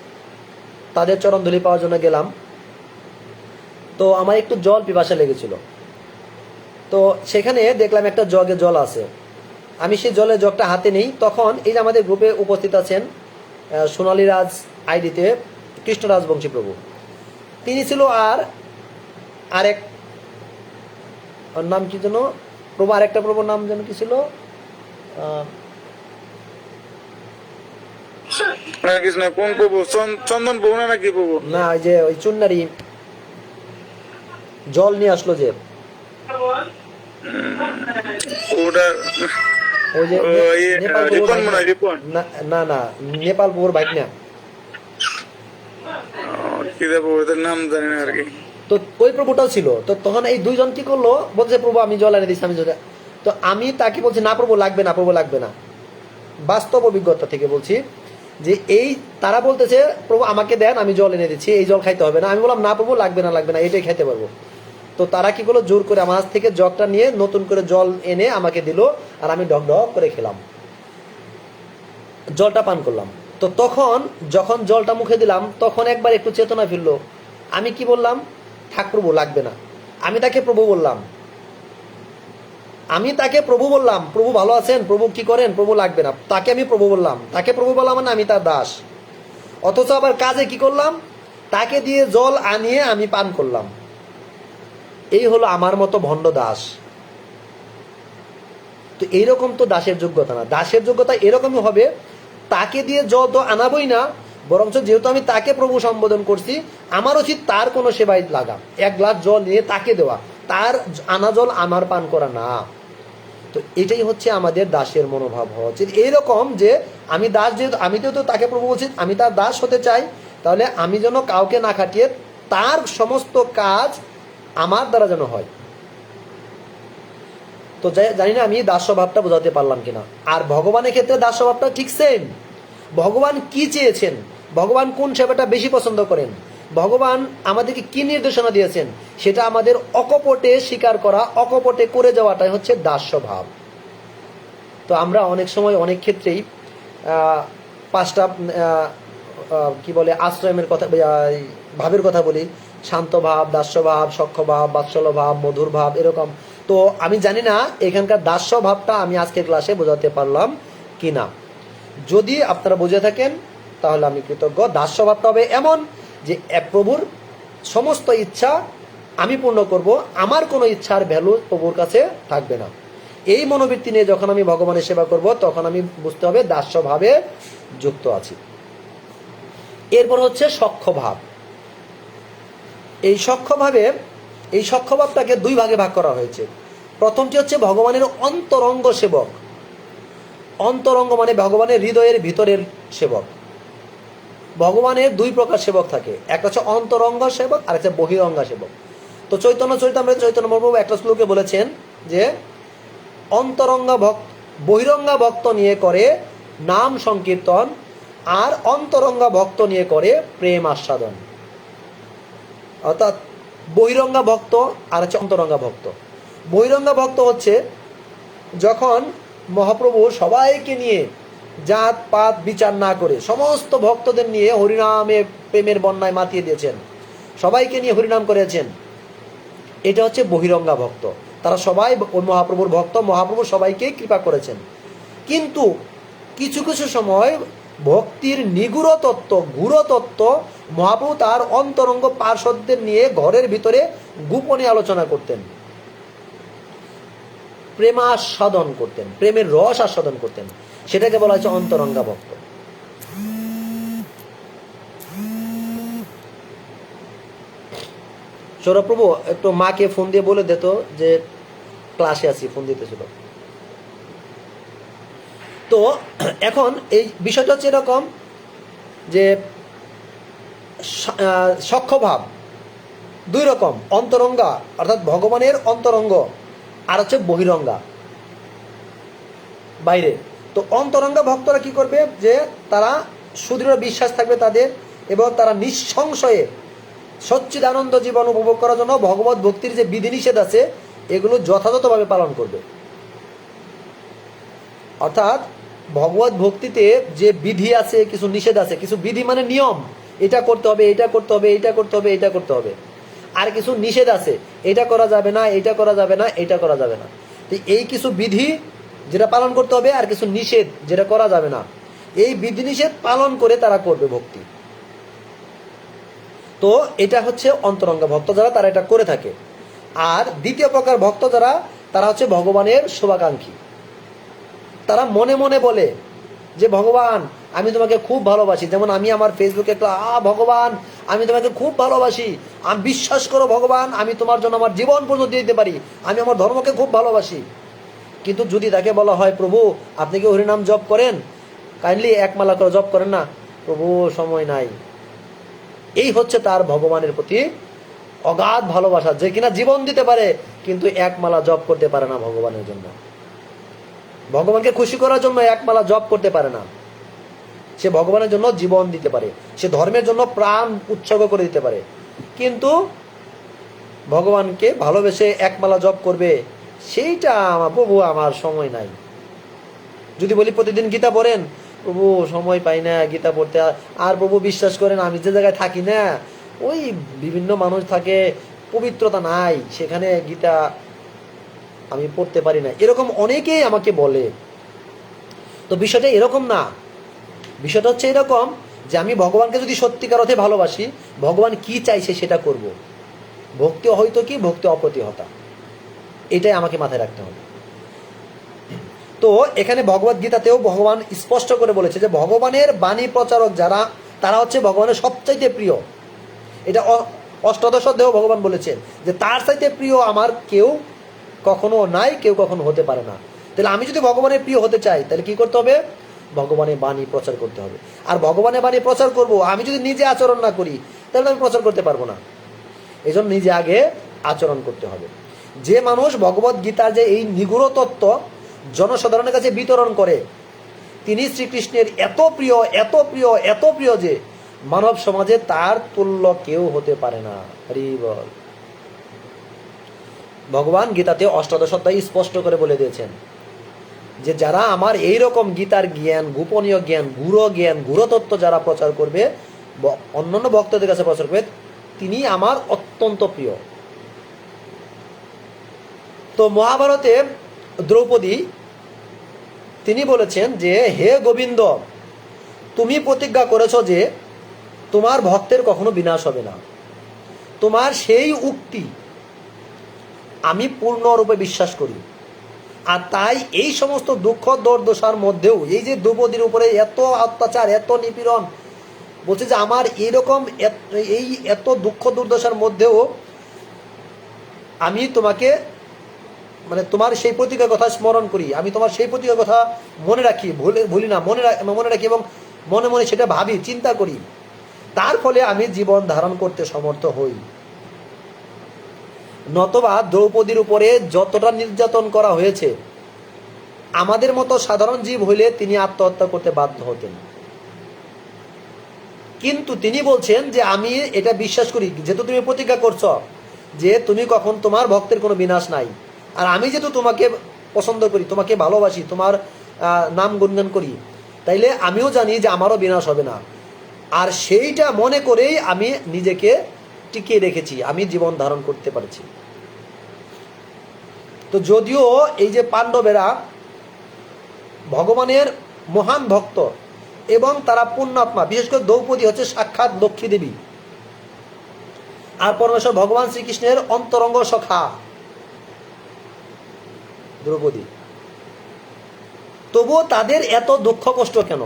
তাদের চরণধুলি পাওয়ার জন্য গেলাম। তো আমার একটু জল পিপাসা লেগেছিল। তো সেখানে দেখলাম একটা জগে জল আছে। আমি সেই জলের জগটা হাতে নেই। তখন এই যে আমাদের গ্রুপে উপস্থিত আছেন সোনালী রাজ আইডিতে কৃষ্ণরাজ বংশী প্রভু, তিনি ছিল। আর আরেক নাম কি যেন প্রভু, আরেকটা প্রভুর নাম যেন কি ছিল, কোন প্রভু? চন্দন প্রভু নাকি প্রভু? না, ওই যে ওই চুন্নারি জল নিয়ে আসলো যে, ওই যে না না, নেপাল প্রভুর বাইক না, নাম জানি না আর কি। তো ওই প্রভুটাও ছিল। তো তখন এই দুইজন কি করলো, বলছে প্রভু আমি জল এনে দিচ্ছি, আমি জল। তো আমি তাকে বলছি না প্রভু লাগবে না, প্রভু লাগবে না। বাস্তব অভিজ্ঞতা থেকে বলছি যে এই তারা বলতেছে প্রভু আমাকে দেন, আমি জল এনে দিচ্ছি, এই জল খাইতে হবে না। আমি বললাম না প্রভু লাগবে না, লাগবে না, এটাই খাইতে পারবো। তো তারা কি করলো, জোর করে আমার থেকে জগটা নিয়ে নতুন করে জল এনে আমাকে দিল, আর আমি ডক ডক করে খেলাম, জলটা পান করলাম। তো তখন যখন জলটা মুখে দিলাম, তখন একবার একটু চেতনা ফিরলো। আমি কি বললাম, থাক প্রভু লাগবে না। আমি তাকে প্রভু বললাম, প্রভু ভালো আছেন, প্রভু কি করেন, প্রভু লাগবে না। তাকে আমি প্রভু বললাম, তাকে প্রভু বললাম মানে আমি তার দাস। অথচ আবার কাজে কি করলাম, তাকে দিয়ে জল আনিয়ে আমি পান করলাম। এই হলো আমার মতো ভণ্ড দাস। তো এইরকম তো দাসের যোগ্যতা না। দাসের যোগ্যতা এরকমই হবে, তাকে দিয়ে জল তো আনাবই না, বরঞ্চ যেহেতু আমি তাকে প্রভু সম্বোধন করছি, আমার উচিত তার কোনো সেবায় লাগা, এক গ্লাস জল নিয়ে তাকে দেওয়া, তার আনা জল আমার পান করা না। তো এটাই হচ্ছে আমাদের দাসের মনোভাব হওয়া উচিত। এইরকম যে আমি দাস, যেহেতু আমি তো তাকে প্রভু বলছি, আমি তার দাস হতে চাই, তাহলে আমি যেন কাউকে না খাটিয়ে তার সমস্ত কাজ আমার দ্বারা যেন হয়। তো জানি না আমি দাস্যভাবটা বোঝাতে পারলাম কিনা। আর ভগবানের ক্ষেত্রে দাস্যভাবটা ঠিক সেম। ভগবান কি চেয়েছেন, ভগবান কোন সেবাটা বেশি পছন্দ করেন, ভগবান আমাদেরকে কি নির্দেশনা দিয়েছেন, সেটা আমাদের অকপটে স্বীকার করা, অকপটে করে যাওয়াটাই হচ্ছে দাস্যভাব। তো আমরা অনেক সময় অনেক ক্ষেত্রেই পাঁচটা কি বলে আশ্রমের কথা, ভাবের কথা বলি, শান্ত ভাব, দাস্যভাব, সখ্যভাব, বাৎসল্য ভাব, মধুর ভাব, এরকম। তো আমি জানি না এখানকার দাস্য ভাবটা আমি আজকের ক্লাসে বোঝাতে পারলাম কি না। যদি আপনারা বুঝে থাকেন তাহলে আমি কৃতজ্ঞ। দাস্য ভাবটা হবে এমন যে প্রভুর সমস্ত ইচ্ছা আমি পূর্ণ করব, আমার কোনো ইচ্ছার ভ্যালু প্রভুর কাছে থাকবে না। এই মনোবৃত্তি নিয়ে যখন আমি ভগবানের সেবা করব, তখন আমি বুঝতে হবে দাস্যভাবে যুক্ত আছি। এরপর হচ্ছে সখ্যভাব। এই সখ্যভাবটাকে দুই ভাগে ভাগ করা হয়েছে। প্রথমটি হচ্ছে ভগবানের অন্তরঙ্গ সেবক। অন্তরঙ্গ মানে ভগবানের হৃদয়ের ভিতরের সেবক। ভগবানের দুই প্রকার সেবক থাকে, একটা হচ্ছে অন্তরঙ্গ সেবক, আর একটা বহিরঙ্গা সেবক। তো চৈতন্য চরিতামৃতে চৈতন্য মহাপ্রভু একটা শ্লোকে বলেছেন যে বহিরঙ্গা ভক্ত নিয়ে করে নাম সংকীর্তন, আর অন্তরঙ্গা ভক্ত নিয়ে করে প্রেম আস্বাদন। অর্থাৎ বহিরঙ্গা ভক্ত আর হচ্ছে অন্তরঙ্গা ভক্ত। বহিরঙ্গা ভক্ত হচ্ছে যখন মহাপ্রভু সবাইকে নিয়ে জাত পাত বিচার না করে সমস্ত ভক্তদের নিয়ে হরিনামে প্রেমের বন্যায় মাতিয়ে দিয়েছেন, সবাইকে নিয়ে হরিনাম করেছেন, এটা হচ্ছে বহিরঙ্গা ভক্ত। তারা সবাই মহাপ্রভুর ভক্ত, মহাপ্রভু সবাইকে কৃপা করেছেন। কিন্তু কিছু কিছু সময় ভক্তির নিগুড় তত্ত্ব, গূঢ় তত্ত্ব মহাপ্রভু তার অন্তরঙ্গ পার্শ্বদের নিয়ে ঘরের ভিতরে গোপনে আলোচনা করতেন, প্রেমাস্বাদন করতেন, প্রেমের রস আস্বাদন করতেন। সেটাকে বলা হচ্ছে অন্তরঙ্গা ভক্ত। সৌরভপ্রভু একটু মাকে ফোন দিয়ে বলে দিত যে ক্লাসে আছি, ফোন দিতেছিল। তো এখন এই বিষয়টা হচ্ছে এরকম যে সখ্যভাব দুই রকম, অন্তরঙ্গা অর্থাৎ ভগবানের অন্তরঙ্গ, আর হচ্ছে বহিরঙ্গা বাইরে। তো অন্তরঙ্গা ভক্তরা কি করবে, যে তারা সুদৃঢ় বিশ্বাস থাকবে তাদের, এবং তারা নিঃসংশয়ে সচ্চিদানন্দ জীবন উপভোগ করার জন্য ভগবত ভক্তির যে বিধিনিষেধ আছে এগুলো যথাযথভাবে পালন করবে। অর্থাৎ ভগবত ভক্তিতে যে বিধি আছে, কিছু নিষেধ আছে, কিছু বিধি মানে নিয়ম, এটা করতে হবে, এটা করতে হবে, এটা করতে হবে, এটা করতে হবে। আর কিছু নিষেধ আছে, এটা করা যাবে না, এটা করা যাবে না, এটা করা যাবে না। তো এই কিছু বিধি যেটা পালন করতে হবে, আর কিছু নিষেধ যেটা করা যাবে না, এই বিধিনিষেধ পালন করে তারা করবে ভক্তি। তো এটা হচ্ছে অন্তরঙ্গ ভক্ত যারা, তারা এটা করে থাকে। আর দ্বিতীয় প্রকার ভক্ত যারা, তারা হচ্ছে ভগবানের শুভাকাঙ্ক্ষী। তারা মনে মনে বলে যে ভগবান আমি তোমাকে খুব ভালোবাসি। যেমন আমি আমার ফেসবুকে একটা ভগবান আমি তোমাকে খুব ভালোবাসি, আমি বিশ্বাস করো ভগবান আমি তোমার জন্য আমার জীবন পর্যন্ত দিয়ে দিতে পারি, আমি আমার ধর্মকে খুব ভালোবাসি। কিন্তু যদি তাকে বলা হয় প্রভু আপনি কি হরিনাম জপ করেন, কাইন্ডলি এক মালা করে জপ করেন না, প্রভু সময় নাই। এই হচ্ছে তার ভগবানের প্রতি অগাধ ভালোবাসা, যে কিনা জীবন দিতে পারে কিন্তু এক মালা জপ করতে পারে না ভগবানের জন্য। ভগবানকে খুশি করার জন্য এক মালা জপ করতে পারে না। সে ভগবানের জন্য জীবন দিতে পারে, সে ধর্মের জন্য প্রাণ উৎসর্গ করে দিতে পারে, কিন্তু ভগবানকে ভালোবেসে এক মালা জপ করবে সেইটা প্রভু আমার সময় নাই। যদি বলি প্রতিদিন গীতা পড়েন, প্রভু সময় পাই না গীতা পড়তে। আর প্রভু বিশ্বাস করেন আমি যে জায়গায় থাকি না ওই বিভিন্ন মানুষ থাকে, পবিত্রতা নাই, সেখানে গীতা আমি পড়তে পারি না, এরকম অনেকেই আমাকে বলে। তো বিষয়টা এরকম না, বিষয়টা হচ্ছে এরকম যে আমি ভগবানকে যদি সত্যিকার অর্থে ভালোবাসি, ভগবান কি চাইছে সেটা করব। ভক্তি হয়তো কি, ভক্তি অপ্রতিহতা, এটাই আমাকে মাথায় রাখতে হবে। তো এখানে ভগবদ গীতাতেও ভগবান স্পষ্ট করে বলেছে যে ভগবানের বাণী প্রচারক যারা, তারা হচ্ছে ভগবানের সবচাইতে প্রিয়। এটা অষ্টাদশ অধ্যায়েও ভগবান বলেছেন যে তার চাইতে প্রিয় আমার কেউ কখনো নাই, কেউ কখনো হতে পারে না। তাহলে আমি যদি ভগবানের প্রিয় হতে চাই তাহলে কি করতে হবে, ভগবানের বাণী প্রচার করতে হবে। আর ভগবানের বাণী প্রচার করব আমি যদি নিজে আচরণ না করি তাহলে আমি প্রচার করতে পারবো না। এই জন্য নিজে আগে আচরণ করতে হবে। যে মানুষ ভগবদ গীতার যে এই নিগুড় তত্ত্ব জনসাধারণের কাছে বিতরণ করে, তিনি শ্রীকৃষ্ণের এত প্রিয় এত প্রিয় এত প্রিয় যে মানব সমাজে তার তুল্য কেউ হতে পারে না। হরি বল। ভগবান গীতাতে অষ্টাদশ অধ্যায়ে স্পষ্ট করে বলে দিয়েছেন যে যারা আমার এই রকম গীতার জ্ঞান, গোপনীয় জ্ঞান, গূঢ় তত্ত্ব যারা প্রচার করবে, অন্যান্য ভক্তদের কাছে প্রচার করবে, তিনি আমার অত্যন্ত প্রিয়। তো মহাভারতে দ্রৌপদী তিনি বলেছেন যে হে গোবিন্দ তুমি প্রতিজ্ঞা করেছো যে তোমার ভক্তের কখনো বিনাশ হবে না। তোমার সেই উক্তি আমি পূর্ণরূপে বিশ্বাস করি। আর তাই এই সমস্ত দুঃখ দুর্দশার মধ্যেও, এই যে দ্রৌপদীর উপরে এত অত্যাচার এত নিপীড়ন, বলছে যে আমার এইরকম এই এত দুঃখ দুর্দশার মধ্যেও আমি তোমাকে মানে তোমার সেই প্রতিজ্ঞার কথা স্মরণ করি, আমি তোমার সেই প্রতিজ্ঞার কথা মনে রাখি, ভুলি না, মনে রাখি এবং মনে মনে সেটা ভাবি, চিন্তা করি। তার ফলে আমি জীবন ধারণ করতে সমর্থ হই। নতবা দ্রৌপদীর উপরে যতটা নির্যাতন করা হয়েছে, আমাদের মতো সাধারণ জীব হইলে তিনি আত্মহত্যা করতে বাধ্য হতেন। কিন্তু তিনি বলছেন যে আমি এটা বিশ্বাস করি, যেহেতু তুমি প্রতিজ্ঞা করছো যে তুমি কখন তোমার ভক্তের কোনো বিনাশ নাই, আর আমি যেহেতু তোমাকে পছন্দ করি, তোমাকে ভালোবাসি, তোমার নাম গুণগান করি, তাইলে আমিও জানি যে আমারও বিনাশ হবে না। আর সেইটা মনে করেই আমি নিজেকে টিকিয়ে রেখেছি, আমি জীবন ধারণ করতে পারছি। তো যদিও এই যে পাণ্ডবেরা ভগবানের মহান ভক্ত এবং তারা পুণ্যাত্মা, বিশেষ করে দ্রৌপদী হচ্ছে সাক্ষাৎ লক্ষ্মী দেবী, আর পরমেশ্বর ভগবান শ্রীকৃষ্ণের অন্তরঙ্গ সখা দ্রৌপদী, তবুও তাদের এত দুঃখ কষ্ট কেন?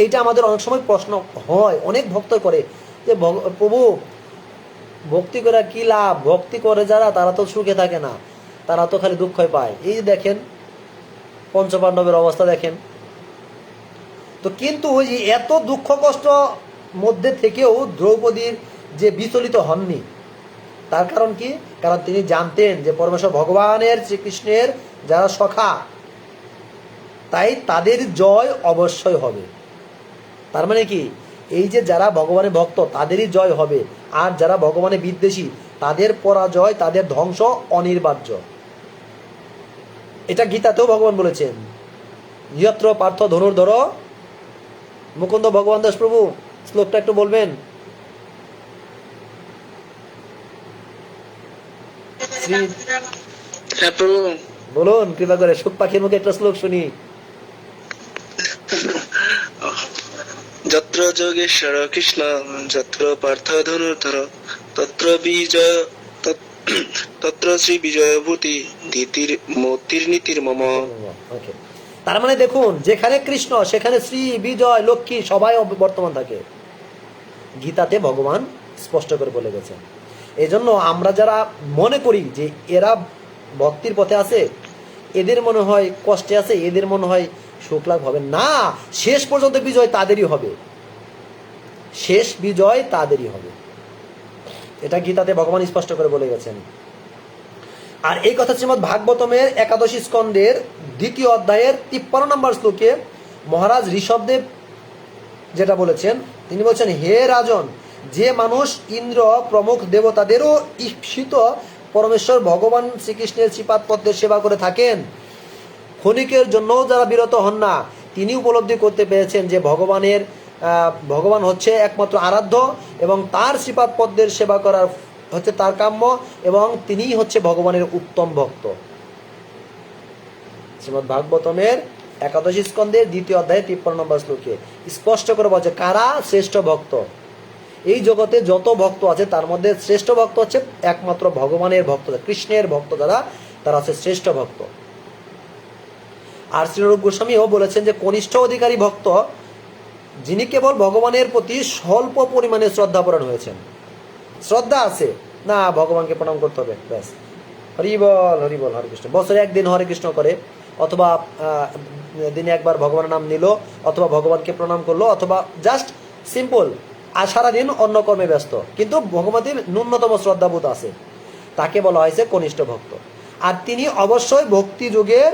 এইটা আমাদের অনেক সময় প্রশ্ন হয়, অনেক ভক্ত করে যে প্রভু ভক্তি করে কি লাভ, ভক্তি করে যারা তারা তো সুখে থাকে না, তারা তো খালি দুঃখ পায়। এই যে দেখেন পঞ্চপাণ্ডবের অবস্থা দেখেন। তো কিন্তু ওই এত দুঃখ কষ্ট মধ্যে থেকেও দ্রৌপদীর যে বিচলিত হননি, তার কারণ কি? কারণ তিনি জানতেন যে পরমেশ্বর ভগবানের শ্রীকৃষ্ণের যারা সখা, তাই তাদের জয় অবশ্যই হবে। তার মানে কি, এই যে যারা ভগবানের ভক্ত তাদেরই জয় হবে, আর যারা ভগবানের বিদ্বেষী তাদের পরাজয়, তাদের ধ্বংস অনিবার্য। এটা গীতাতেও ভগবান বলেছেন, যত্র পার্থ ধনুর্ধর। মুকুন্দ ভগবান দাস প্রভু শ্লোকটা একটু বলবেন? হ্যাঁ প্রভু বলুন কৃপা করে, সুখ পাখির মুখে একটা শ্লোক শুনি। যত্র যোগেশ্বর কৃষ্ণ যত্র পার্থ ধনুর্ধর তত্র বিজয় তত্র শ্রী বিজয়ভূতি ধীতির মূর্তির নীতির মম। ওকে, তার মানে দেখুন, যেখানে কৃষ্ণ সেখানে শ্রী বিজয় লক্ষ্মী সবাই বর্তমান থাকে। গীতাতে ভগবান স্পষ্ট করে বলে গেছেন। এই জন্য আমরা যারা মনে করি যে এরা ভক্তির পথে আছে, এদের মনে হয় কষ্টে আছে, এদের মনে হয় সুখ লাভ হবে না, শেষ পর্যন্ত বিজয় তাদেরই হবে, শেষ বিজয় তাদেরই হবে। এটা গীতাতে ভগবান স্পষ্ট করে বলে গেছেন। আর এই কথা শ্রীমদ ভাগবতমের 11 স্কন্ধের 2য় অধ্যায়ের 53 নম্বর শ্লোকে মহারাজ ঋষভদেব যেটা বলেছেন, তিনি বলছেন, হে রাজন, যে মানুষ ইন্দ্র প্রমুখ দেবতাদেরও ঈপ্সিত পরমেশ্বর ভগবান শ্রীকৃষ্ণের শ্রীপাদ পদ্মের সেবা করে থাকেন, ক্ষণিকের জন্যও যারা বিরত হন না, তিনি উপলব্ধি করতে পেরেছেন যে ভগবান হচ্ছে একমাত্র আরাধ্য এবং তার শ্রীপাদ পদ্মের সেবা করার হচ্ছে তার কাম্য, এবং তিনিই হচ্ছে ভগবানের উত্তম ভক্ত। শ্রীমদ ভাগবতমের 11 স্কন্ধের 2য় অধ্যায়ে 53 নম্বর শ্লোকে স্পষ্ট করে বলছে কারা শ্রেষ্ঠ ভক্ত। এই জগতে যত ভক্ত আছে তার মধ্যে শ্রেষ্ঠ ভক্ত হচ্ছে একমাত্র ভগবানের ভক্ত, কৃষ্ণের ভক্ত যারা, তারা হচ্ছে শ্রেষ্ঠ ভক্ত। আর শ্রীরূপ গোস্বামীও বলেছেন যে কনিষ্ঠ অধিকারী ভক্ত যিনি কেবল ভগবানের প্রতি স্বল্প পরিমাণে শ্রদ্ধাপরায়ণ হয়েছেন, শ্রদ্ধা আছে না, ভগবানকে প্রণাম করতে হবে ব্যাস, হরিবল হরিবল হরে কৃষ্ণ, বছরে একদিন হরে কৃষ্ণ করে, অথবা দিনে একবার ভগবানের নাম নিল, অথবা ভগবানকে প্রণাম করলো, অথবা জাস্ট সিম্পল আর সারাদিন অন্য কর্মে ব্যস্ত, কিন্তু ভগবতীর ন্যূনতম শ্রদ্ধাবোধ আছে, তাকে বলা হয়েছে কনিষ্ঠ ভক্ত। আর তিনি অবশ্যই ভক্তি যুগের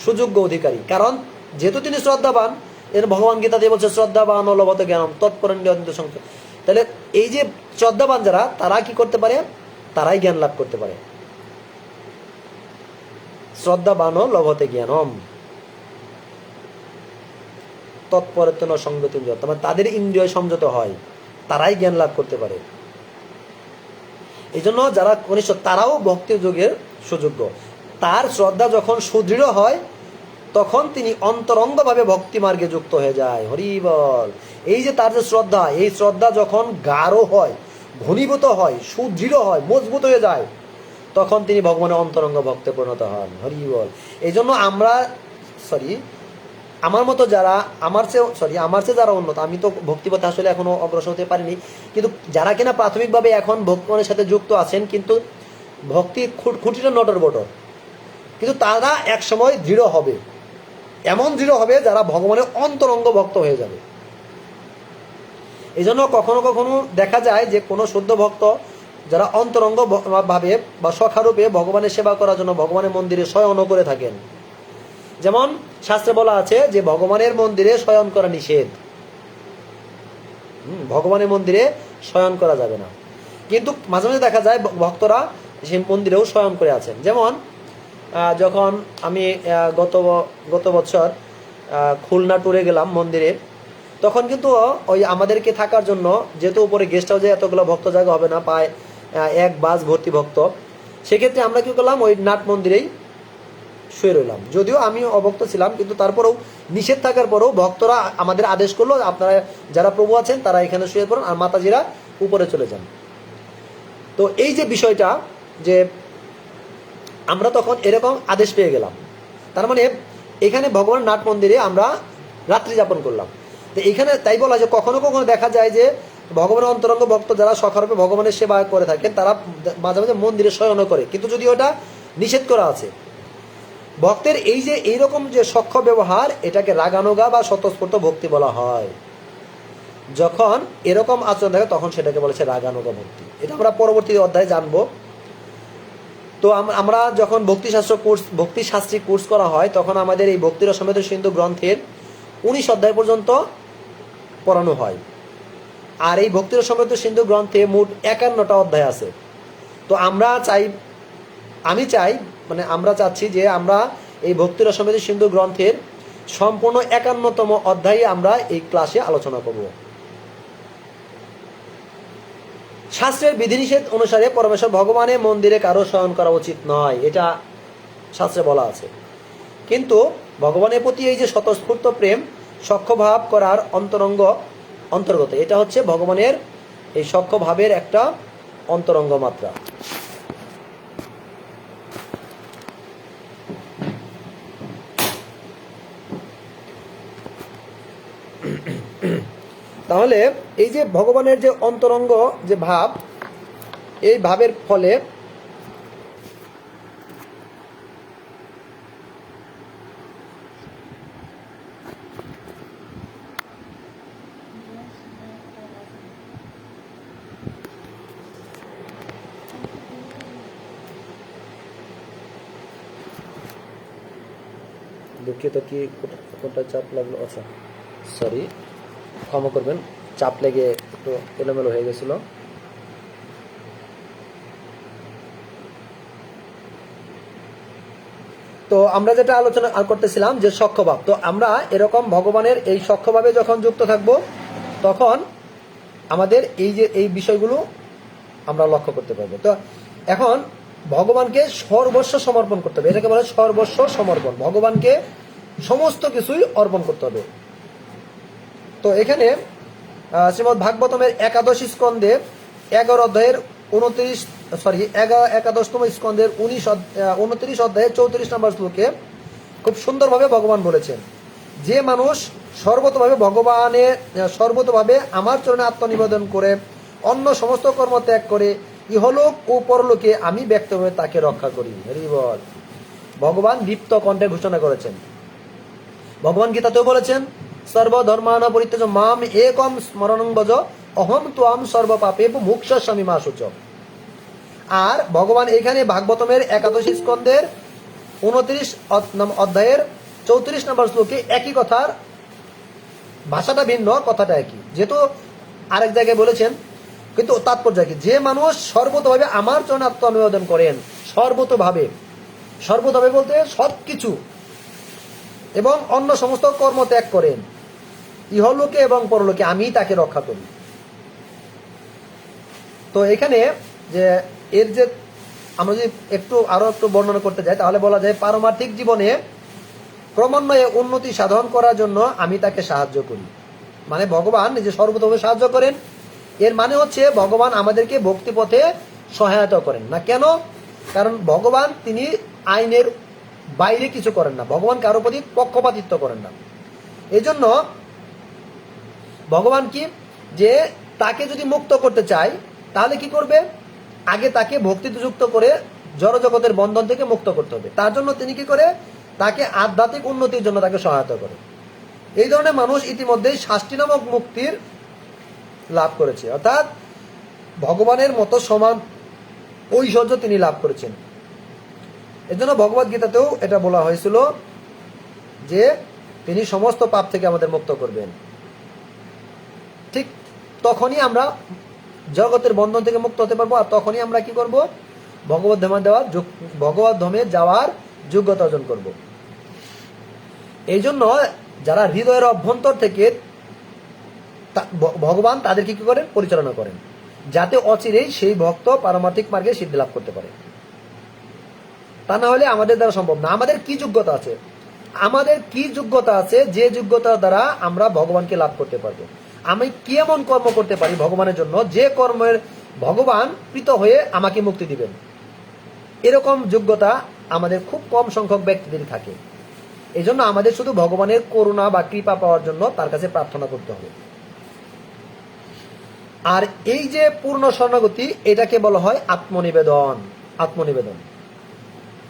সুযোগ্য অধিকারী, কারণ যেহেতু তিনি শ্রদ্ধাবান, এর ভগবান গীতা দিয়ে বলছে শ্রদ্ধাবান লভত জ্ঞানম তৎপরণ্য সংখ্যা। তাহলে এই যে শ্রদ্ধাবান যারা, তারা কি করতে পারে? তারাই জ্ঞান লাভ করতে পারে। শ্রদ্ধাবান লভতে জ্ঞানম তৎপরত্ন সংযত, মানে তাদের ইন্দ্রিয় সংযত হয়, তারাই জ্ঞান লাভ করতে পারে। এই জন্য যারা কনিষ্ঠ তারাও ভক্তি যুগের সুযোগ্য। তার শ্রদ্ধা যখন সুদৃঢ় হয় তখন তিনি অন্তরঙ্গভাবে ভক্তি মার্গে যুক্ত হয়ে যায়। হরি বল। এই যে তার যে শ্রদ্ধা, এই শ্রদ্ধা যখন গাঢ় হয়, ঘনীভূত হয়, সুদৃঢ় হয়, মজবুত হয়ে যায়, তখন তিনি ভগবানের অন্তরঙ্গ ভক্তে পরিণত হন। হরি বল। এই জন্য আমার মতো যারা আমার চেয়ে যারা উন্নত, আমি তো ভক্তিপথে আসলে এখনো অগ্রসর হতে পারিনি, কিন্তু যারা কিনা প্রাথমিকভাবে এখন ভগবানের সাথে যুক্ত আছেন, কিন্তু ভক্তি খুঁটিটা নটর বটর, কিন্তু তারা এক সময় দৃঢ় হবে, এমন দৃঢ় হবে যারা ভগবানের অন্তরঙ্গ ভক্ত হয়ে যাবে। এই জন্য কখনো কখনো দেখা যায় যে কোনো শুদ্ধ ভক্ত যারা অন্তরঙ্গ ভাবে বা সখারূপে ভগবানের সেবা করার জন্য ভগবানের মন্দিরে শয়ন করে থাকেন। যেমন শাস্ত্রে বলা আছে যে ভগবানের মন্দিরে শয়ন করা নিষেধ, ভগবানের মন্দিরে শয়ন করা যাবে না, কিন্তু মাঝে মাঝে দেখা যায় ভক্তরা সেই মন্দিরেও শয়ন করে আছেন। যেমন যখন আমি গত বছর খুলনা ট্যুরে গেলাম মন্দিরে, তখন কিন্তু ওই আমাদেরকে থাকার জন্য, যেহেতু উপরে গেস্ট হাউসে এতগুলো ভক্ত জায়গা হবে না, প্রায় এক বাস ভর্তি ভক্ত, সেক্ষেত্রে আমরা কি করলাম, ওই নাট মন্দিরেই শুয়ে রইলাম। যদিও আমি অভক্ত ছিলাম, কিন্তু তারপরেও নিষেধ থাকার পরেও ভক্তরা আমাদের আদেশ করলো, আপনারা যারা প্রভু আছেন তারা এখানে শুয়ে পড়ুন আর মাতাজিরা উপরে চলে যান। তো এই যে বিষয়টা, যে আমরা তখন এরকম আদেশ পেয়ে গেলাম, তার মানে এখানে ভগবান নাট মন্দিরে আমরা রাত্রি যাপন করলাম। তো এখানে তাই বলা যে কখনো কখনো দেখা যায় যে ভগবানের অন্তরঙ্গ ভক্ত যারা সখারূপে ভগবানের সেবা করে থাকেন, তারা মাঝে মাঝে মন্দিরে শয়ন করে, কিন্তু যদি ওটা নিষেধ করা আছে। ভক্তের এই যে এইরকম যে সখ্য ব্যবহার, এটাকে রাগানুগা বা স্বতঃস্ফূর্ত ভক্তি বলা হয়। যখন এরকম আচরণ থাকে তখন সেটাকে বলেছে রাগানুগা ভক্তি। এটা আমরা পরবর্তী অধ্যায়ে জানবো। তো আমরা যখন ভক্তিশাস্ত্রী কোর্স করা হয়, তখন আমাদের এই ভক্তির সমেত সিন্ধু গ্রন্থের 19 অধ্যায় পর্যন্ত পড়ানো হয়। আর এই ভক্তির সমেত সিন্ধু গ্রন্থে মোট 51টা অধ্যায় আছে। তো আমরা চাচ্ছি যে আমরা এই ভক্তির সমেত সিন্ধু গ্রন্থের সম্পূর্ণ 51তম অধ্যায়ে আমরা এই ক্লাসে আলোচনা করব। শাস্ত্রের বিধিনিষেধ অনুসারে পরমেশ্বর ভগবানের মন্দিরে কারো শয়ন করা উচিত নয়, এটা শাস্ত্রে বলা আছে। কিন্তু ভগবানের প্রতি এই যে স্বতঃস্ফূর্ত প্রেম, সখ্য ভাব করার অন্তর্গত। এটা হচ্ছে ভগবানের এই সখ্য ভাবের একটা অন্তরঙ্গ মাত্রা। তাহলে এই যে ভগবানের যে অন্তরঙ্গ যে ভাব, এই ভাবের ফলে দুঃখিত, কি কোনটা চাপ লাগলো? আচ্ছা সরি, ক্ষমা করবেন, চাপ লেগে একটু এলোমেলো হয়ে গেছিল। তো আমরা যেটা আলোচনা করতেছিলাম যে সখ্যভাব, তো আমরা এরকম ভগবানের এই সখ্যভাবে যখন যুক্ত থাকব তখন আমাদের এই যে এই বিষয়গুলো আমরা লক্ষ্য করতে পারবো। তো এখন ভগবানকে সর্বস্ব সমর্পণ করতে হবে, এটাকে বলে সর্বস্ব সমর্পণ। ভগবানকে সমস্ত কিছুই অর্পণ করতে হবে। তো এখানে শ্রীমদ্ ভাগবতমের 11 স্কন্ধে 11 অধ্যায়ের 11তম স্কন্ধের 29 অধ্যায়ে 34 নম্বর শ্লোকে খুব সুন্দরভাবে ভগবান বলেছেন, যে মানুষ সর্বতভাবে আমার চরণে আত্মনিবেদন করে অন্য সমস্ত কর্ম ত্যাগ করে ইহলোক ও পরলোকে আমি ব্যক্তভাবে তাকে রক্ষা করি। হরি বল। ভগবান দীপ্ত কণ্ঠে ঘোষণা করেছেন। ভগবান গীতাতেও বলেছেন, সর্বধর্মান পরিত্যাজ্য মাম একম স্মরণং ভজ অহম ত্বাম সর্বপাপে মোক্ষয়িষ্যামি মা শুচঃ। আর ভগবান এখানে ভাগবতমের 11 স্কন্ধের 29 অধ্যায়ের 34 নম্বর শ্লোকে একই কথার ভাষাটা ভিন্ন, কথাটা একই, যেহেতু আরেক জায়গায় বলেছেন, কিন্তু তাৎপর্য কি? যে মানুষ সর্বতভাবে আমার চরণে আত্মনিবেদন করেন, সর্বতভাবে বলতে সবকিছু, এবং অন্য সমস্ত কর্ম ত্যাগ করেন, ইহলোকে এবং পরলোকে আমি তাকে রক্ষা করি। তো এখানে যে এর যে আমরা যদি আরো একটু বর্ণনা করতে যাই, তাহলে বলা যায় পারমার্থিক জীবনে ক্রমান্বয়ে উন্নতি সাধন করার জন্য আমি তাকে সাহায্য করি। মানে ভগবান নিজে সর্বতভাবে সাহায্য করেন, এর মানে হচ্ছে ভগবান আমাদেরকে ভক্তি পথে সহায়তা করেন না। কেন? কারণ ভগবান তিনি আইনের বাইরে কিছু করেন না, ভগবান কারো প্রতি পক্ষপাতিত্ব করেন না। এই জন্য ভগবান কি, যে তাকে যদি মুক্ত করতে চায় তাহলে কি করবে? আগে তাকে ভক্তিতে যুক্ত করে জড়জগতের বন্ধন থেকে মুক্ত করতে হবে। তার জন্য তিনি কি করে? তাকে আধ্যাত্মিক উন্নতির জন্য তাকে সহায়তা করে। এই ধরনের মানুষ ইতিমধ্যেই 60 নামক মুক্তির লাভ করেছে, অর্থাৎ ভগবানের মতো সমান ঐশ্বর্য তিনি লাভ করেছেন। এজন্য ভগবদ গীতাতেও এটা বলা হয়েছিল যে তিনি সমস্ত পাপ থেকে আমাদের মুক্ত করবেন। ঠিক তখনই আমরা জগতের বন্ধন থেকে মুক্ত হতে পারবো, আর তখনই আমরা কি করব? ভগবত ধামে যাওয়ার যোগ্যতা অর্জন করব। এই জন্য যারা হৃদয়ের অভ্যন্তর থেকে ভগবান তাদেরকে কি করেন? পরিচালনা করেন, যাতে অচিরেই সেই ভক্ত পারমার্থিক মার্গে সিদ্ধি লাভ করতে পারে। তা না হলে আমাদের দ্বারা সম্ভব না। আমাদের কি যোগ্যতা আছে? যে যোগ্যতার দ্বারা আমরা ভগবানকে লাভ করতে পারবো। আমি কি এমন কর্ম করতে পারি ভগবানের জন্য, যে কর্মের ভগবান প্রীত হয়ে আমাকে মুক্তি দিবেন? এরকম যোগ্যতা আমাদের খুব কম সংখ্যক ব্যক্তিদের থাকে। এই জন্য আমাদের শুধু ভগবানের করুণা বা কৃপা পাওয়ার জন্য তার কাছে প্রার্থনা করতে হবে। আর এই যে পূর্ণ শরণাগতি, এটাকে বলা হয় আত্মনিবেদন।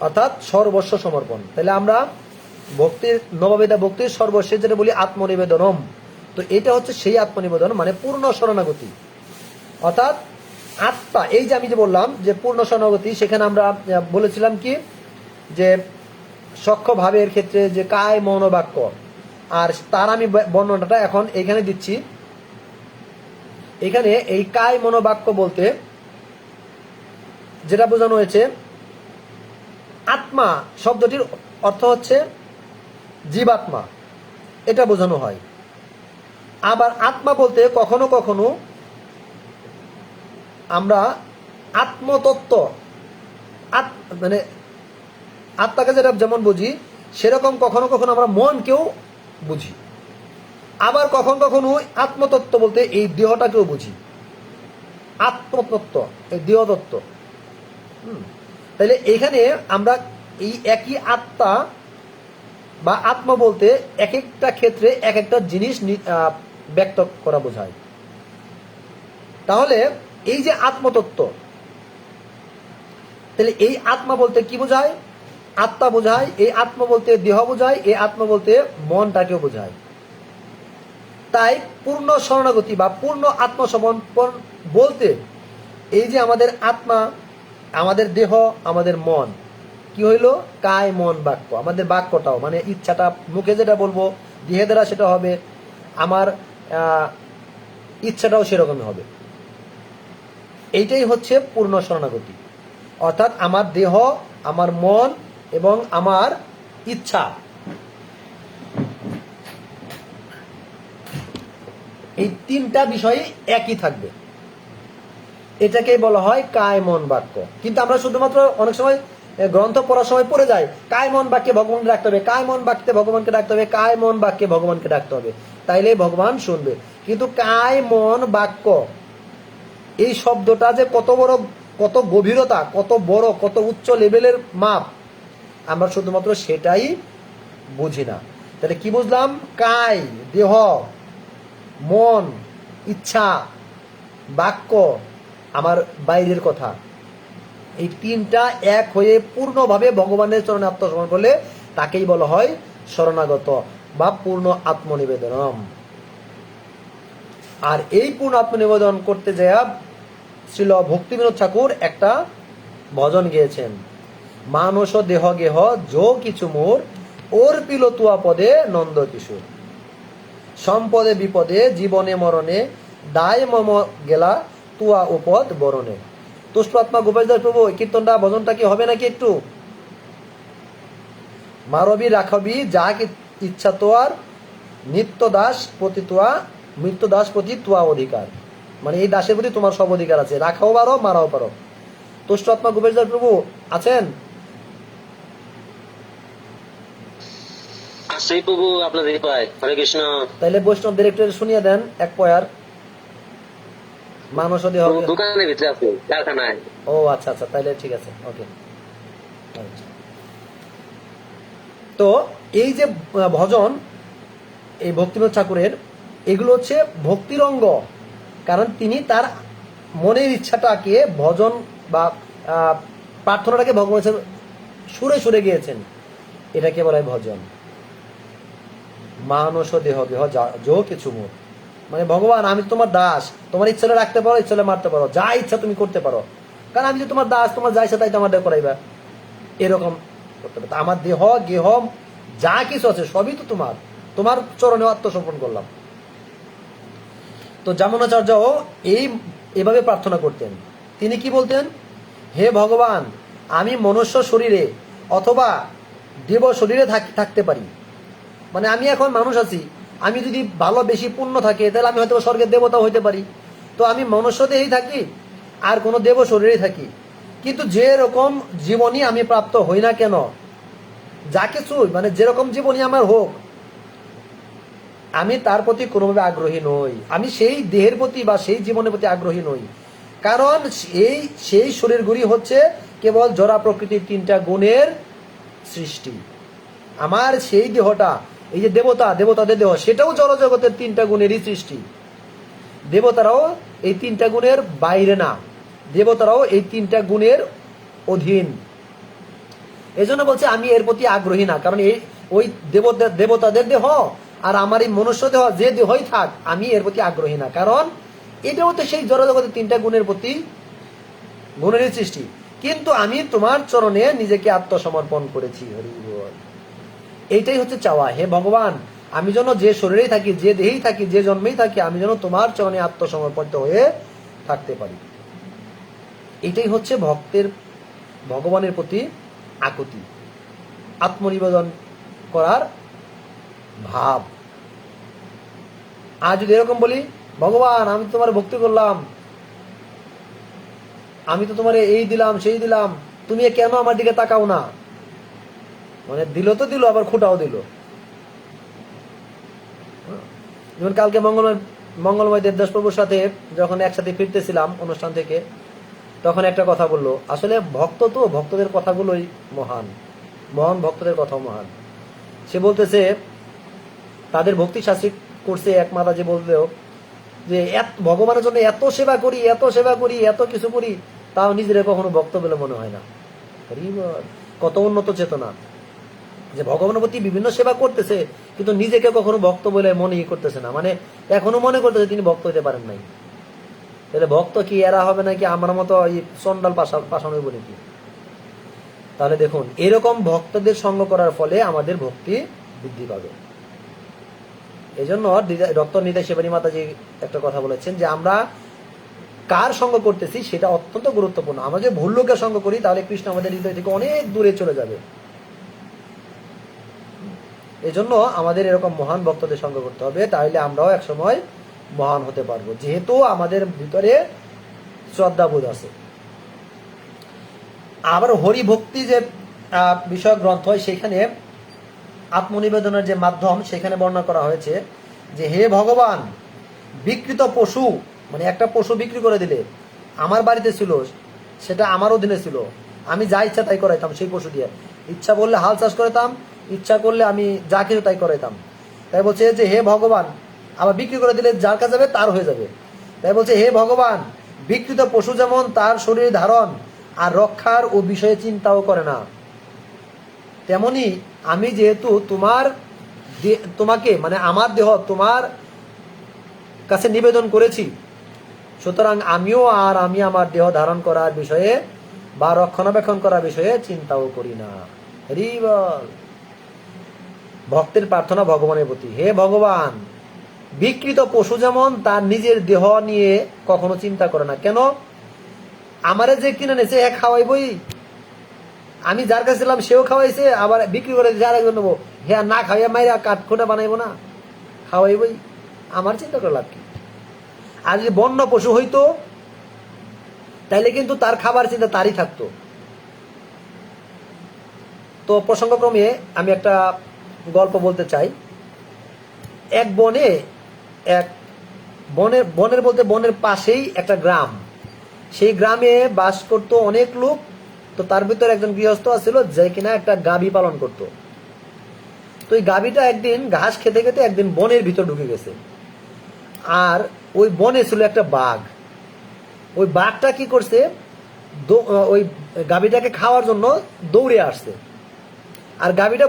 অর্থাৎ সর্বস্ব সমর্পণ। তাহলে আমরা ভক্তির নববেদা ভক্তির সর্বশেষ যেটা বলি আত্মনিবেদনম, তো এটা হচ্ছে সেই আত্মনিবেদন, মানে পূর্ণ শরণাগতি। অর্থাৎ আত্মা, এই যে আমি যে বললাম যে পূর্ণ শরণাগতি, সেখানে আমরা বলেছিলাম কি, যে সখ্য ভাবের ক্ষেত্রে যে কায় মন বাক্য, আর তার আমি বর্ণনাটা এখন এখানে দিচ্ছি। এখানে এই কায় মনোবাক্য বলতে যেটা বোঝানো হয়েছে, আত্মা শব্দটির অর্থ হচ্ছে জীবাত্মা, এটা বোঝানো হয়। আবার আত্মা বলতে কখনো কখনো আমরা আত্মতত্ত্ব, মানে আত্মাকে যেটা যেমন বুঝি, সেরকম কখনো কখনো আমরা মনকেও বুঝি। আবার কখন কখনো আত্মতত্ত্ব বলতে এই দেহটাকেও বুঝি, আত্মতত্ত্ব, এই দেহতত্ত্ব। তাহলে এখানে আমরা এই একই আত্মা বা আত্মা বলতে এক একটা ক্ষেত্রে এক একটা জিনিস ব্যক্ত করা বোঝায়। তাহলে এই যে আত্মতত্ত্ব, তাহলে এই আত্মা বলতে কি বোঝায়? আত্মা বোঝায়, এই আত্মা বলতে দেহ বোঝায়, এই আত্মা বলতে মনটাকেও বোঝায়। তাই পূর্ণ শরণাগতি বা পূর্ণ আত্মসমর্পণ বলতে এই যে আমাদের আত্মা, আমাদের দেহ, আমাদের মন কি হইল? কায় মন বাক্য। আমাদের বাক্যটাও মানে ইচ্ছাটা, মুখে যেটা বলবো দেহে দ্বারা সেটা হবে, আমার ইচ্ছাটাও সেরকমই হবে। এইটাই হচ্ছে পূর্ণ শরণাগতি। অর্থাৎ আমার দেহ, আমার মন এবং আমার ইচ্ছা, এই তিনটা বিষয় একই থাকবে। এটাকেই বলা হয় কায় মন বাক্য। কিন্তু আমরা শুধুমাত্র অনেক সময় গ্রন্থ পড়ার সময় পড়ে যাই, কায় মন বাক্যে ভগবানকে ডাকতে হবে, কায় মন বাক্যে ভগবানকে ডাকতে হবে, কায় মন বাক্যে ভগবানকে ডাকতে হবে, তাইলে ভগবান শুনবে। কিন্তু কায় মন বাক্য এই শব্দটা যে কত বড়, কত গভীরতা, কত বড়, কত উচ্চ লেভেলের মাপ, আমরা শুধুমাত্র সেটাই বুঝি না। তাহলে কি বুঝলাম? কায় দেহ, মন, ইচ্ছা, বাক্য, আমার বাইরের কথা, এই তিনটা এক হয়ে পূর্ণভাবে ভগবানের চরণে আত্মসমর্পণ করলে তাকেই বলা হয় শরণাগত বা পূর্ণ আত্মনিবেদনম। আর এই পূর্ণ আত্মনিবেদন করতে যায় শ্রীল ভক্তিবিনোদ ঠাকুর একটা ভজন গেয়েছেন, মানস দেহ গেহ যো কিছু মোর ওর পিল তুয়া পদে নন্দ কিশোর, সম্পদে বিপদে জীবনে মরণে দায় মম গেলা তুয়া উপদ বরণে। তুষ্ট আত্মা গোপাল দাস প্রভু, কীর্তনটা ভজনটা কি হবে নাকি একটু? মারবি রাখবি যা ইচ্ছা তোয়ার, নিত্য দাস প্রতি তোয়া, মৃত্যু দাস প্রতি তোয়া অধিকার। মানে এই দাসের প্রতি তোমার সব অধিকার আছে, রাখাও পারো, মারাও পারো। তুষ্ট আত্মা গোপাল দাস প্রভু আছেন? সেই প্রভু আপনাদের পায়। হরে কৃষ্ণ। তাইলে বৈষ্ণব ডিরেক্টর শুনিয়ে দেন এক পয়ার। মানুষ দেহ। দোকানের ভিতরে আছে, কারখানায়। ও আচ্ছা আচ্ছা, তাইলে ঠিক আছে, ওকে। তো এই যে ভজন, এই ভক্তিবিনোদ ঠাকুরের, এগুলো হচ্ছে ভক্তির অঙ্গ। কারণ তিনি তার মনের ইচ্ছাটাকে ভজন বা প্রার্থনাটাকে ভগবানের সুরে সুরে গিয়েছেন, এটাকে বলা হয় ভজন। মানস দেহ গেহ যো কিছু মোর, মানে ভগবান আমি তোমার দাস, তোমার ইচ্ছা রাখতে পারো, ইচ্ছা মারতে পারো, যা ইচ্ছা তুমি করতে পারো, কারণ আমি যে তোমার দাস, তোমার যা ইচ্ছা তাই তো আমাদের করাইবা, এরকম করতে পারো। আমার দেহ গেহ যা কিছু আছে সবই তো তোমার, তোমার চরণে আত্মসমর্পণ করলাম। তো যমুনাচার্য এভাবে প্রার্থনা করতেন। তিনি কি বলতেন? হে ভগবান, আমি মনুষ্য শরীরে অথবা দেব শরীরে থাকতে পারি, মানে আমি এখন মানুষ আছি, আমি যদি ভালো বেশি পুণ্য থাকে তাহলে আমি হয়তো স্বর্গের দেবতা হইতে পারি। তো আমি মনুষ্য দেহেই থাকি আর কোনো দেব শরীরেই থাকি, কিন্তু যে রকম জীবনী আমি প্রাপ্ত হই না কেন, যা কিছু মানে যেরকম জীবনী আমার হোক, আমি তার প্রতি কোনোভাবে আগ্রহী নই, আমি সেই দেহের প্রতি বা সেই জীবনের প্রতি আগ্রহী নই। কারণ সেই শরীরগুলি হচ্ছে কেবল জড়া প্রকৃতির তিনটা গুণের সৃষ্টি। আমার সেই দেহটা, এই যে দেবতাদের দেহ, সেটাও জড়জগতের তিনটা গুণেরই সৃষ্টি। দেবতারাও এই তিনটা গুণের বাইরে না, দেবতারাও এই তিনটা গুণের অধীন। এজন্য বলছে আমি এর প্রতি আগ্রহী না, কারণ এই ওই দেবতাদের দেহ আর আমার এই মনুষ্য দেহ, যে দেহই থাক, আমি এর প্রতি আগ্রহী না, কারণ এটাও তো সেই জড়জগতের তিনটা গুণের প্রতি গুণেরই সৃষ্টি। কিন্তু আমি তোমার চরণে নিজেকে আত্মসমর্পণ করেছি। হরি বল। এইটাই হচ্ছে চাওয়া, হে ভগবান, আমি যেন যে শরীরেই থাকি, যে দেহেই থাকি, যে জন্মেই থাকি, আমি যেন তোমার চরণে আত্মসমর্পিত হয়ে থাকতে পারি। এটাই হচ্ছে ভক্তের ভগবানের প্রতি আকুতি, আত্মনিবেদন করার ভাব। আর যদি এরকম বলি, ভগবান আমি তোমার ভক্তি করলাম, আমি তো তোমার এই দিলাম সেই দিলাম, তুমি কেন আমার দিকে তাকাও না, মানে দিল তো দিল, আবার খুঁটাও দিল। যেমন কালকে মঙ্গলময় দেবদাস প্রভুর সাথে যখন একসাথে ফিরতেছিলাম অনুষ্ঠান থেকে, তখন একটা কথা বললো, আসলে ভক্ত তো ভক্তদের কথাগুলোই মহান, মহান ভক্তদের কথাও মহান। সে বলতেছে তাদের ভক্তি শাস্ত্রী করছে এক মাতা, যে বললেও যে ভগবানের জন্য এত সেবা করি, এত সেবা করি, এত কিছু করি, তাও নিজের কখনো ভক্ত বলে মনে হয় না। কত উন্নত চেতনা, যে ভগবানের প্রতি বিভিন্ন সেবা করতেছে কিন্তু নিজেকে কখনো ভক্ত বলে মনেই করতেছে না, মানে এখনো মনে করতেছে তিনি ভক্ত হইতে পারেন নাই। তাহলে ভক্ত কি এরা হবে নাকি আমার মতো এই চন্ডাল পাশানো হইব নাকি? তাহলে দেখুন, এরকম ভক্তদের সঙ্গ করার ফলে আমাদের ভক্তি বৃদ্ধি পাবে। এই জন্য ডক্টর নিতাই সেবানী মাতাজি একটা কথা বলেছেন যে আমরা কার সঙ্গ করতেছি সেটা অত্যন্ত গুরুত্বপূর্ণ। আমরা যদি ভুল লোকের সঙ্গ করি তাহলে কৃষ্ণ আমাদের হৃদয় থেকে অনেক দূরে চলে যাবে। এই জন্য আমাদের এরকম মহান ভক্তদের সঙ্গ করতে হবে, তাহলে আমরাও একসময় মহান হতে পারবো, যেহেতু আমাদের ভিতরে শ্রদ্ধাবোধ আছে। আবার হরিভক্তি যে বিষয়ক গ্রন্থ, সেখানে আত্মনিবেদনের যে মাধ্যম সেখানে বর্ণনা করা হয়েছে যে হে ভগবান, বিকৃত পশু, মানে একটা পশু বিক্রি করে দিলে, আমার বাড়িতে ছিল, সেটা আমার অধীনে ছিল, আমি যা ইচ্ছা তাই করাইতাম সেই পশু দিয়ে। ইচ্ছা করলে হাল চাষ করাইতাম, ইচ্ছা করলে আমি যা কিছু তাই করাইতাম। তাই বলছে যে হে ভগবান, আবার বিক্রি করে দিলে যার কাছে যাবে তার হয়ে যাবে। তাই বলছে হে ভগবান, বিকৃত পশু যেমন তার শরীর ধারণ আর রক্ষার ও বিষয়ে চিন্তাও করে না, তেমনি আমি যেহেতু তোমাকে মানে আমার দেহ তোমার কাছে নিবেদন করেছি, সুতরাং আমিও আর আমি আমার দেহ ধারণ করার বিষয়ে বা রক্ষণাবেক্ষণ করার বিষয়ে চিন্তাও করি না। হরি বল। ভক্তের প্রার্থনা ভগবানের প্রতি, হে ভগবান, বিকৃত পশু যেমন তার নিজের দেহ নিয়ে কখনো চিন্তা করে না। কেন? আমারে যে কিনে নেছে এক খাওয়াইবই, আমি যার কাছে ছিলাম সেও খাওয়াইছে, আবার বিক্রি করে যার একজন নেবো, হ্যাঁ না খাওয়াইয়া মাইরা কাঠখোটা বানাইবো না, খাওয়াইবই, আমার চিন্তা করে লাভ কি? আর যদি বন্য পশু হইতো তাইলে কিন্তু তার খাবার চিন্তা তারই থাকতো। তো প্রসঙ্গক্রমে আমি একটা গল্প বলতে চাই। এক বনের বলতে বনের পাশেই একটা গ্রাম, সেই গ্রামে বাস করতো অনেক লোক। তো তার ভিতরে একজন গৃহস্থ আছিল যে কিনা একটা গাভী পালন করত। তো ওই গাভীটা একদিন ঘাস খেতে খেতে একদিন বনের ভিতর ঢুকে গেছে, আর ওই বনে ছিল একটা বাঘ। ওই বাঘটা কি করছে, ওই গাভীটাকে খাওয়ার জন্য দৌড়ে আসছে, আর গাভীটা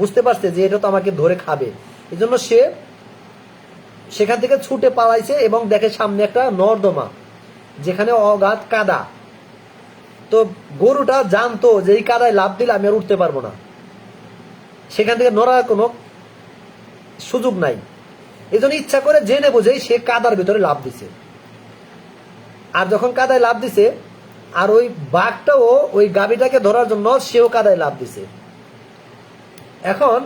বুঝতে পারছে যে এটা তো আমাকে ধরে খাবে, এই জন্য সে সেখান থেকে ছুটে পালাইছে এবং দেখে সামনে একটা নর্দমা, যেখানে অগাধ কাদা। তো গরুটা জানতো যে এই কাদায় লাফ দিলে আমি আর উঠতে পারবো না, সেখান থেকে নড়ার কোনো সুযোগ নাই, এই জন্য ইচ্ছা করে জেনে বুঝেই সে কাদার ভিতরে লাফ দিছে। আর যখন কাদায় লাফ দিছে, আর ওই বাঘটাও ওই গাভীটাকে ধরার জন্য সেও কাদায় লাফ দিছে। এখন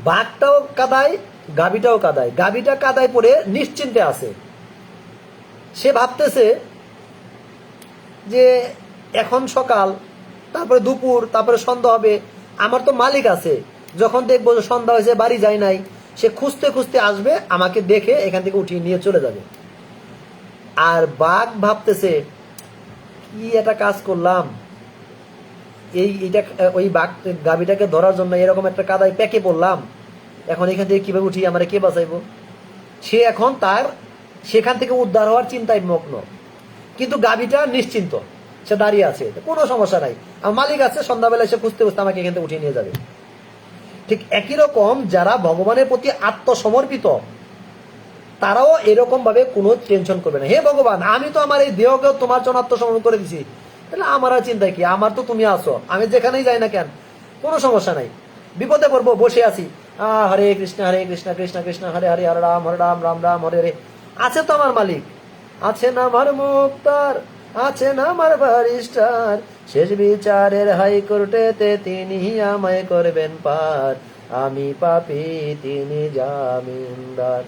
বাঘটাও কাদায়, গাভীটাও কাদায়, গাভীটা কাদায় পড়ে নিশ্চিন্তে আছে। সে ভাবতেছে যে এখন সকাল, তারপরে দুপুর, তারপরে সন্ধ্যা হবে, আমার তো মালিক আছে, যখন দেখবো যে সন্ধ্যা হয়েছে বাড়ি যায় নাই, সে খুঁজতে খুঁজতে আসবে, আমাকে দেখে এখান থেকে উঠিয়ে নিয়ে চলে যাবে। আর বাঘ ভাবতেছে কি একটা কাজ করলাম, এইটা ওই বাঘ গাভীটাকে ধরার জন্য এরকম একটা কাদায় প্যাকে পড়লাম, এখন এখান থেকে কিভাবে উঠি, আমার কে বাঁচাইবো? সে এখন তার সেখান থেকে উদ্ধার হওয়ার চিন্তায় মগ্ন, কিন্তু গাভীটা নিশ্চিন্ত, সে দাঁড়িয়ে আছে, কোনো সমস্যা নাই, আমার মালিক আছে, সন্ধ্যাবেলায় সে খুঁজতে খুঁজতে আমাকে এখান থেকে উঠিয়ে নিয়ে যাবে। ঠিক একই রকম যারা ভগবানের প্রতি আত্মসমর্পিত, তারাও এরকম ভাবে কোনো টেনশন করবে না। হে ভগবান, আমি তো আমার এই দেহকেও তোমার জন্য আত্মসমর্পণ করে দিছি, তাহলে আমার আর চিন্তা কি, আমার তো তুমি আছো, আমি যেখানেই যাই না কেন কোনো সমস্যা নাই, বিপদে পড়বো বসে আছি, হরে কৃষ্ণ কৃষ্ণ কৃষ্ণ হরে হরে, হরে রাম রাম রাম হরে হরে, আছে তো আমার মালিক, আছেন আমার মুক্তার, আছেন আমার বারিস্টার, শেষ বিচারের হাইকোর্টেতে তিনি আমায় করবেন পার, আমি পাপী তিনি জামিনদার।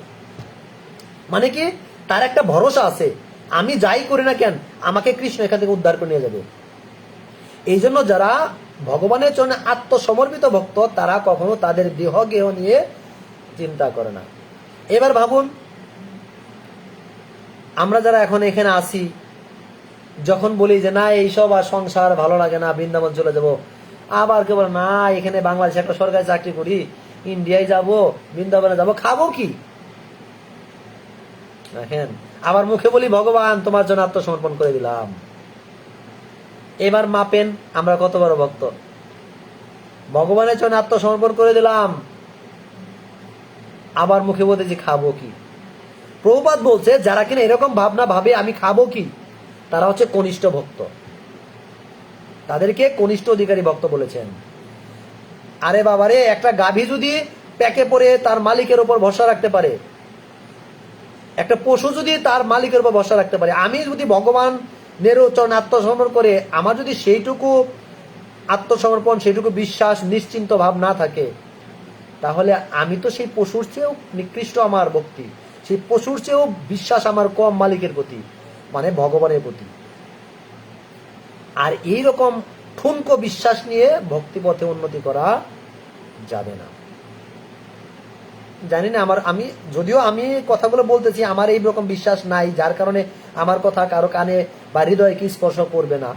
মানে কি, তার একটা ভরসা আছে, আমি যাই করি না কেন আমাকে কৃষ্ণ এখান থেকে উদ্ধার করে নিয়ে যাবে। এই জন্য যারা ভগবানের জন্য আত্মসমর্পিত ভক্ত, তারা কখনো তাদের দেহ গেহ নিয়ে চিন্তা করে না। এবার ভাবুন, আমরা যারা এখন এখানে আসি, যখন বলি যে না এইসব আর সংসার ভালো লাগে না, বৃন্দাবন চলে যাব, আবার কেবল না এখানে বাংলাদেশে একটা সরকারি চাকরি করি, ইন্ডিয়ায় যাব, বৃন্দাবনে যাব, খাবো কি? দেখেন, আবার মুখে বলি ভগবান তোমার জন্য আত্মসমর্পণ করে দিলাম। এবার মাপেন আমরা কত বড় ভক্ত। ভগবানের জন্য আত্মসমর্পণ করে দিলাম, আবার মুখে বলতেছি খাবো কি। প্রভুপাদ বলছে যারা কিনা এরকম ভাবনা ভাবে আমি খাবো কি, তারা হচ্ছে কনিষ্ঠ ভক্ত, তাদেরকে কনিষ্ঠ অধিকারী ভক্ত বলেছেন। আরে বাবারে, একটা গাভী যদি প্যাকে পড়ে তার মালিকের উপর ভরসা রাখতে পারে, একটা পশু যদি তার মালিকের উপর ভরসা রাখতে পারে, আমি যদি ভগবানের চরণে আত্মসমর্পণ করে আমার যদি সেইটুকু আত্মসমর্পণ, সেইটুকু বিশ্বাস, নিশ্চিন্ত ভাব না থাকে, তাহলে আমি তো সেই পশুর চেয়েও নিকৃষ্ট আমার ভক্তি, সেই পশুর চেয়েও বিশ্বাস আমার কম মালিকের প্রতি, মানে ভগবানের প্রতি। আর এইরকম ঠুনকো বিশ্বাস নিয়ে ভক্তিপথে উন্নতি করা যাবে না। জানি না, আমি যদিও আমি কথাগুলো বলতেছি, আমার এই রকম বিশ্বাস নাই, যার কারণে আমার কথা কারো কানে বা হৃদয়কে স্পর্শ করবে না,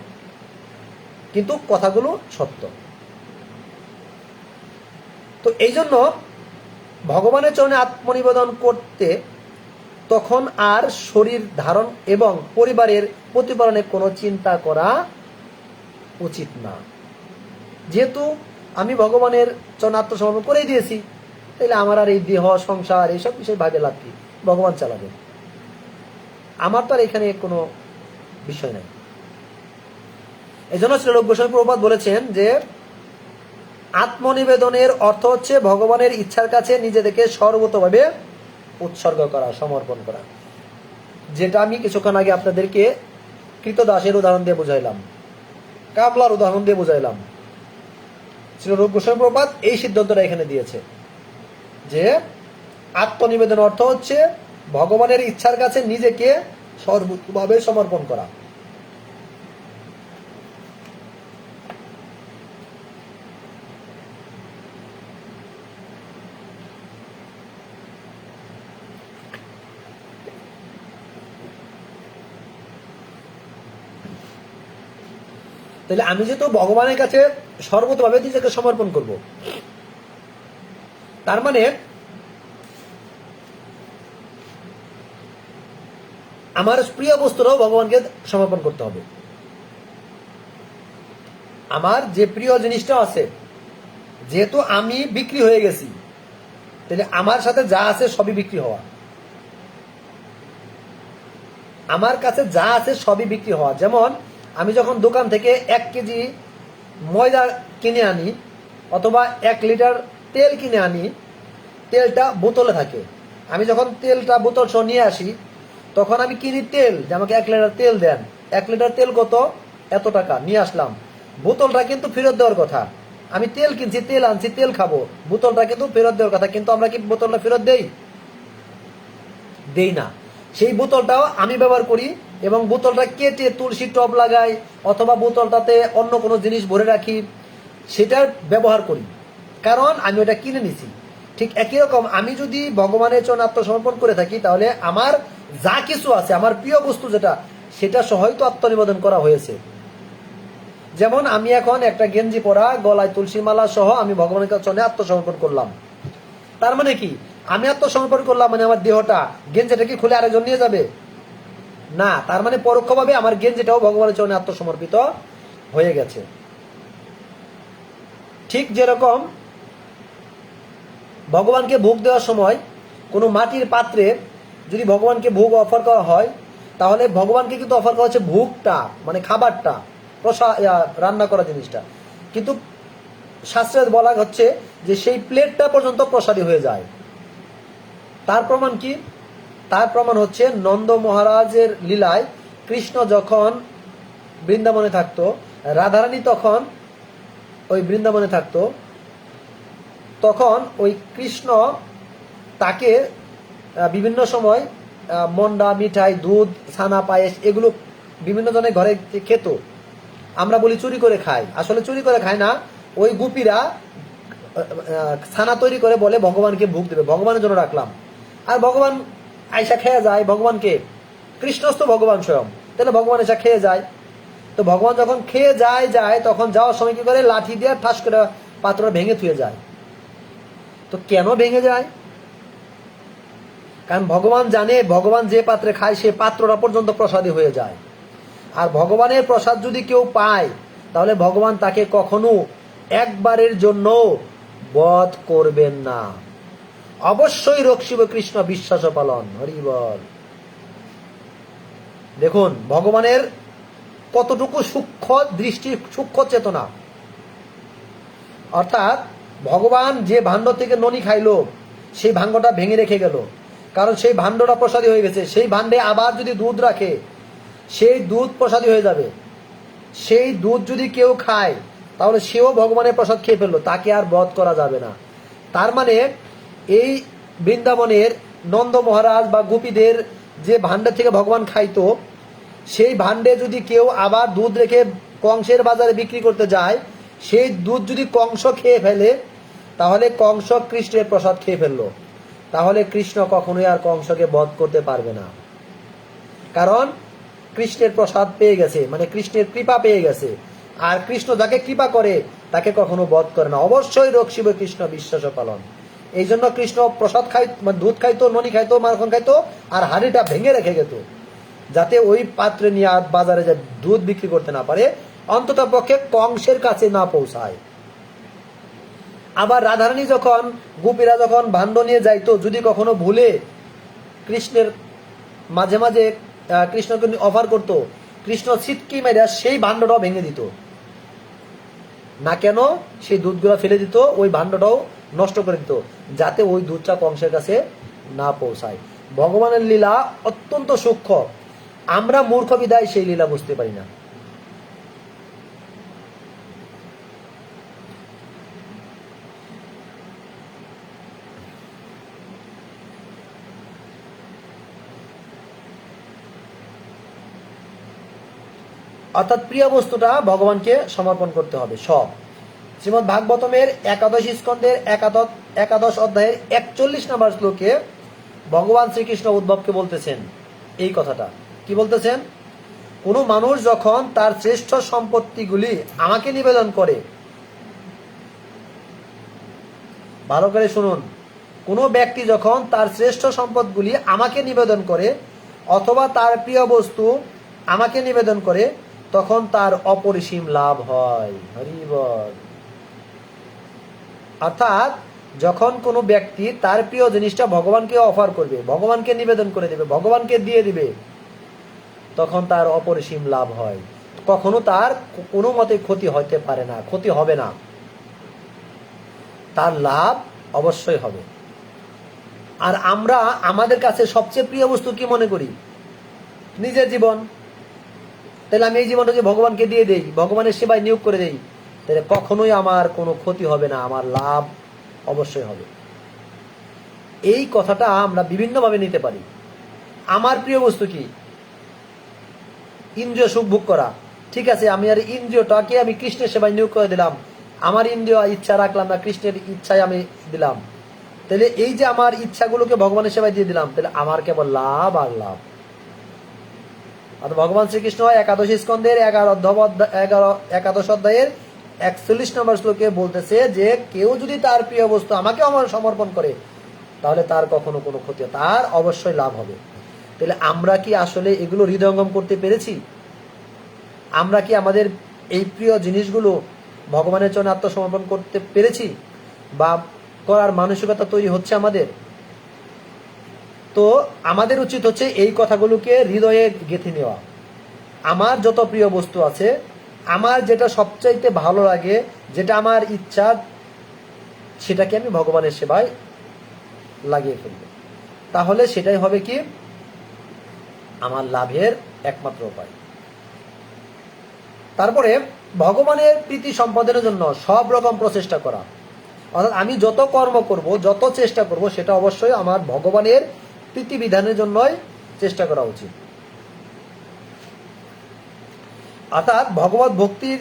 কিন্তু কথাগুলো সত্য। তো এই জন্য ভগবানের চরণে আত্মনিবেদন করতে তখন আর শরীর ধারণ এবং পরিবারের প্রতিপালনের কোনো চিন্তা করা উচিত না। যেহেতু আমি ভগবানের চরণে আত্মসমর্পণ করেই দিয়েছি, তাহলে আমার আর এই দেহ, সংসার, এইসব বিষয় ভাবে লাভ কি? ভগবান চালাবে, আমার তো আর এখানে কোনো বিষয় নাই। এই জন্য শ্রী রূপ গোস্বামী প্রভুপাদ বলেছেন যে আত্মনিবেদনের অর্থ হচ্ছে ভগবানের ইচ্ছার কাছে নিজেদেরকে সর্বতভাবে উৎসর্গ করা, সমর্পণ করা। যেটা আমি কিছুক্ষণ আগে আপনাদেরকে কৃতদাসের উদাহরণ দিয়ে বুঝাইলাম, কাবলার উদাহরণ দিয়ে বুঝাইলাম। শ্রী রূপ গোস্বামী প্রভুপাদ এই সিদ্ধান্তটা এখানে দিয়েছে যে আত্মনিবেদন অর্থ হচ্ছে ভগবানের ইচ্ছার কাছে নিজেকে সর্বতভাবে সমর্পণ করা। তাহলে আমি যেহেতু ভগবানের কাছে সর্বতভাবে নিজেকে সমর্পণ করব, তার মানে আমার প্রিয় বস্তুরাও ভগবানকে সমর্পণ করতে হবে। আমার যে প্রিয় জিনিসটা আছে, যেহেতু আমি বিক্রি হয়ে গেছি, তাহলে আমার সাথে যা আছে সবই বিক্রি হওয়া, আমার কাছে যা আছে সবই বিক্রি হওয়া। যেমন আমি যখন দোকান থেকে 1 কেজি ময়দা কিনে আনি অথবা 1 লিটার তেল কিনে আনি, তেলটা বোতলে থাকে, আমি যখন তেলটা বোতল সহ নিয়ে আসি, তখন আমি কিনি তেল যে আমাকে 1 লিটার তেল দেন, 1 লিটার তেল কত, এত টাকা, নিয়ে আসলাম। বোতলটা কিন্তু ফেরত দেওয়ার কথা, আমি তেল কিনছি, তেল আনছি, তেল খাবো, বোতলটা কিন্তু ফেরত দেওয়ার কথা, কিন্তু আমরা কি বোতলটা ফেরত দেই না। সেই বোতলটাও আমি ব্যবহার করি এবং বোতলটা কেটে তুলসী টব লাগাই অথবা বোতলটাতে অন্য কোনো জিনিস ভরে রাখি, সেটার ব্যবহার করি, কারণ আমি ওটা কিনে নিছি। ঠিক একই রকম আমি যদি ভগবানের চরণে আত্মসমর্পণ করে থাকি, তাহলে আমার যা কিছু আছে, আমার প্রিয় বস্তু যেটা, সেটা সহই তো আত্মনিবেদন করা হয়েছে। যেমন আমি এখন একটা গেঞ্জি পরা, গলায় তুলসী মালা সহ আমি ভগবানের চরণে আত্মসমর্পণ করলাম। তার মানে কি, আমি আত্মসমর্পণ করলাম মানে আমার দেহটা, গেঞ্জিটা কি খুলে আরেকজন নিয়ে যাবে? না, তার মানে পরোক্ষভাবে আমার গেঞ্জিটাও ভগবানের চরণে আত্মসমর্পিত হয়ে গেছে। ঠিক যেরকম ভগবানকে ভোগ দেওয়ার সময় কোনো মাটির পাত্রে যদি ভগবানকে ভোগ অফার করা হয়, তাহলে ভগবানকে কিন্তু অফার করা হচ্ছে ভোগটা, মানে খাবারটা, রান্না করা জিনিসটা, কিন্তু শাস্ত্রে বলা হচ্ছে যে সেই প্লেটটা পর্যন্ত প্রসাদী হয়ে যায়। তার প্রমাণ কি? তার প্রমাণ হচ্ছে নন্দ মহারাজের লীলায় কৃষ্ণ যখন বৃন্দাবনে থাকতো, রাধারানী তখন ওই বৃন্দাবনে থাকতো, তখন ওই কৃষ্ণ তাকে বিভিন্ন সময় মন্ডা, মিঠাই, দুধ, ছানা, পায়েস এগুলো বিভিন্ন জনের ঘরে খেত। আমরা বলি চুরি করে খায়, আসলে চুরি করে খায় না, ওই গোপীরা ছানা তৈরি করে বলে ভগবানকে ভোগ দেবে, ভগবানের জন্য রাখলাম, আর ভগবান আয়সা খেয়ে যায় ভগবানকে, কৃষ্ণস্থ ভগবান স্বয়ং, তাহলে ভগবান এসে খেয়ে যায়। তো ভগবান যখন খেয়ে যায় তখন যাওয়ার সময় কি করে লাঠি দিয়ে ঠাস করে পাত্রটা ভেঙে থুয়ে যায়। তো কেন ভেঙে যায়? কারণ ভগবান জানে ভগবান যে পাত্রে খায় সে পাত্রটা পর্যন্ত প্রসাদী হয়ে যায়। আর ভগবানের প্রসাদ যদি কেউ পায় তাহলে ভগবান তাকে কখনো একবারের জন্য বধ করবেন না, অবশ্যই রক্ষিব কৃষ্ণ বিশ্বাস পালন। হরি বল। দেখুন ভগবানের কতটুকু সূক্ষ্ম দৃষ্টি, সূক্ষ্ম চেতনা। অর্থাৎ ভগবান যে ভাণ্ড থেকে ননি খাইলো সেই ভাণ্ডটা ভেঙে রেখে গেল, কারণ সেই ভাণ্ডটা প্রসাদী হয়ে গেছে। সেই ভাণ্ডে আবার যদি দুধ রাখে সেই দুধ প্রসাদী হয়ে যাবে। সেই দুধ যদি কেউ খায় তাহলে সেও ভগবানের প্রসাদ খেয়ে ফেললো, তাকে আর বধ করা যাবে না। তার মানে এই বৃন্দাবনের নন্দ মহারাজ বা গোপীদের যে ভাণ্ডের থেকে ভগবান খাইতো, সেই ভাণ্ডে যদি কেউ আবার দুধ রেখে কংসের বাজারে বিক্রি করতে যায়, সেই দুধ যদি কংস খেয়ে ফেলে তাহলে কংস কৃষ্ণের প্রসাদ খেয়ে ফেললো, তাহলে কৃষ্ণ কখনোই আর কংসকে বধ করতে পারবে না। কারণ কৃষ্ণের প্রসাদ পেয়ে গেছে, মানে কৃষ্ণের কৃপা পেয়ে গেছে। আর কৃষ্ণ যাকে কৃপা করে তাকে কখনো বধ করে না, অবশ্যই রক্ষিব কৃষ্ণ বিশ্বাস পালন। এই জন্য কৃষ্ণ প্রসাদ খাই, মানে দুধ খাইতো, ননি খাইতো, মাখন খাইতো, আর হাঁড়িটা ভেঙে রেখে যেত যাতে ওই পাত্রে নিয়ে বাজারে যে দুধ বিক্রি করতে না পারে, অন্তত পক্ষে কংসের কাছে না পৌঁছায়। আবার রাধারানী যখন, গোপীরা যখন ভাণ্ড নিয়ে যাইতো, যদি কখনো ভুলে কৃষ্ণের মাঝে মাঝে কৃষ্ণকে অফার করতো, কৃষ্ণ ছিটকি মেরে সেই ভাণ্ডটাও ভেঙে দিত না। কেন? সেই দুধগুলো ফেলে দিত, ওই ভাণ্ডটাও নষ্ট করে দিত যাতে ওই দুধটা কংসের কাছে না পৌঁছায়। ভগবানের লীলা অত্যন্ত সূক্ষ্ম, আমরা মূর্খ বিদায় সেই লীলা বুঝতে পারি না। অর্থাৎ প্রিয় বস্তুটা ভগবানকে সমর্পণ করতে হবে সব। শ্রীমদ্ ভাগবতমের 11 স্কন্ধের 11 অধ্যায়ের 41 নম্বর শ্লোকে ভগবান শ্রীকৃষ্ণ উদ্ধবকে বলতেছেন এই কথাটা। কি বলতেছেন? কোনো মানুষ যখন তার শ্রেষ্ঠ সম্পত্তিগুলি আমাকে নিবেদন করে, ভালো করে শুনুন, কোনো ব্যক্তি যখন তার শ্রেষ্ঠ সম্পদগুলি আমাকে নিবেদন করে অথবা তার প্রিয় বস্তু আমাকে নিবেদন করে, তখন তার অপরিসীম লাভ হয়। হরি বল। অর্থাৎ যখন কোনো ব্যক্তি তার প্রিয় জিনিসটা ভগবানকে অফার করবে, ভগবানকে নিবেদন করে দেবে, ভগবানকে দিয়ে দিবে, তখন তার অপরিসীম লাভ হয়। কখনো তার কোনো মতে ক্ষতি হতে পারে না, ক্ষতি হবে না, তার লাভ অবশ্যই হবে। আর আমরা আমাদের কাছে সবচেয়ে প্রিয় বস্তু কি মনে করি? নিজের জীবন। তাহলে আমি এই জীবনটাকে ভগবানকে দিয়ে দেই, ভগবানের সেবায় নিয়োগ করে দেই, তাহলে কখনোই আমার কোনো ক্ষতি হবে না, আমার লাভ অবশ্যই হবে। এই কথাটা আমরা বিভিন্নভাবে নিতে পারি। আমার প্রিয় বস্তু কি? ইন্দ্রিয় সুখ ভোগ করা। ঠিক আছে, আমি আর ইন্দ্রিয়টাকে আমি কৃষ্ণের সেবায় নিয়োগ করে দিলাম, আমার ইন্দ্রিয় ইচ্ছা রাখলাম না, কৃষ্ণের ইচ্ছায় আমি দিলাম। তাহলে এই যে আমার ইচ্ছাগুলোকে ভগবানের সেবায় দিয়ে দিলাম, তাহলে আমার কেবল লাভ আর লাভ। আর ভগবান শ্রীকৃষ্ণ 11 স্কন্ধের 11 অধ্যায়ের 41 নম্বর শ্লোকে বলতেছে যে কেউ যদি তার প্রিয় বস্তু আমাকে আমার সমর্পণ করে তাহলে তার কখনো কোনো ক্ষতি, তার অবশ্যই লাভ হবে। তাহলে আমরা কি আসলে এগুলো হৃদয়ঙ্গম করতে পেরেছি? আমরা কি আমাদের এই প্রিয় জিনিসগুলো ভগবানের জন্য আত্মসমর্পণ করতে পেরেছি বা করার মানসিকতা তৈরি হচ্ছে আমাদের? তো আমাদের উচিত হচ্ছে এই কথাগুলোকে হৃদয়ে গেঁথে নেওয়া। আমার যত প্রিয় বস্তু আছে, আমার যেটা সবচাইতে ভালো লাগে, যেটা আমার ইচ্ছা, সেটাকে আমি ভগবানের সেবায় লাগিয়ে ফেলব। তাহলে সেটাই হবে কি আমার লাভের একমাত্র উপায়। তারপরে ভগবানের প্রীতি সম্পাদনের জন্য সব রকম প্রচেষ্টা করা। অর্থাৎ আমি যত কর্ম করব, যত চেষ্টা করব, সেটা অবশ্যই আমার ভগবানের প্রীতি বিধানের জন্যই চেষ্টা করা উচিত। অর্থাৎ ভগবত ভক্তির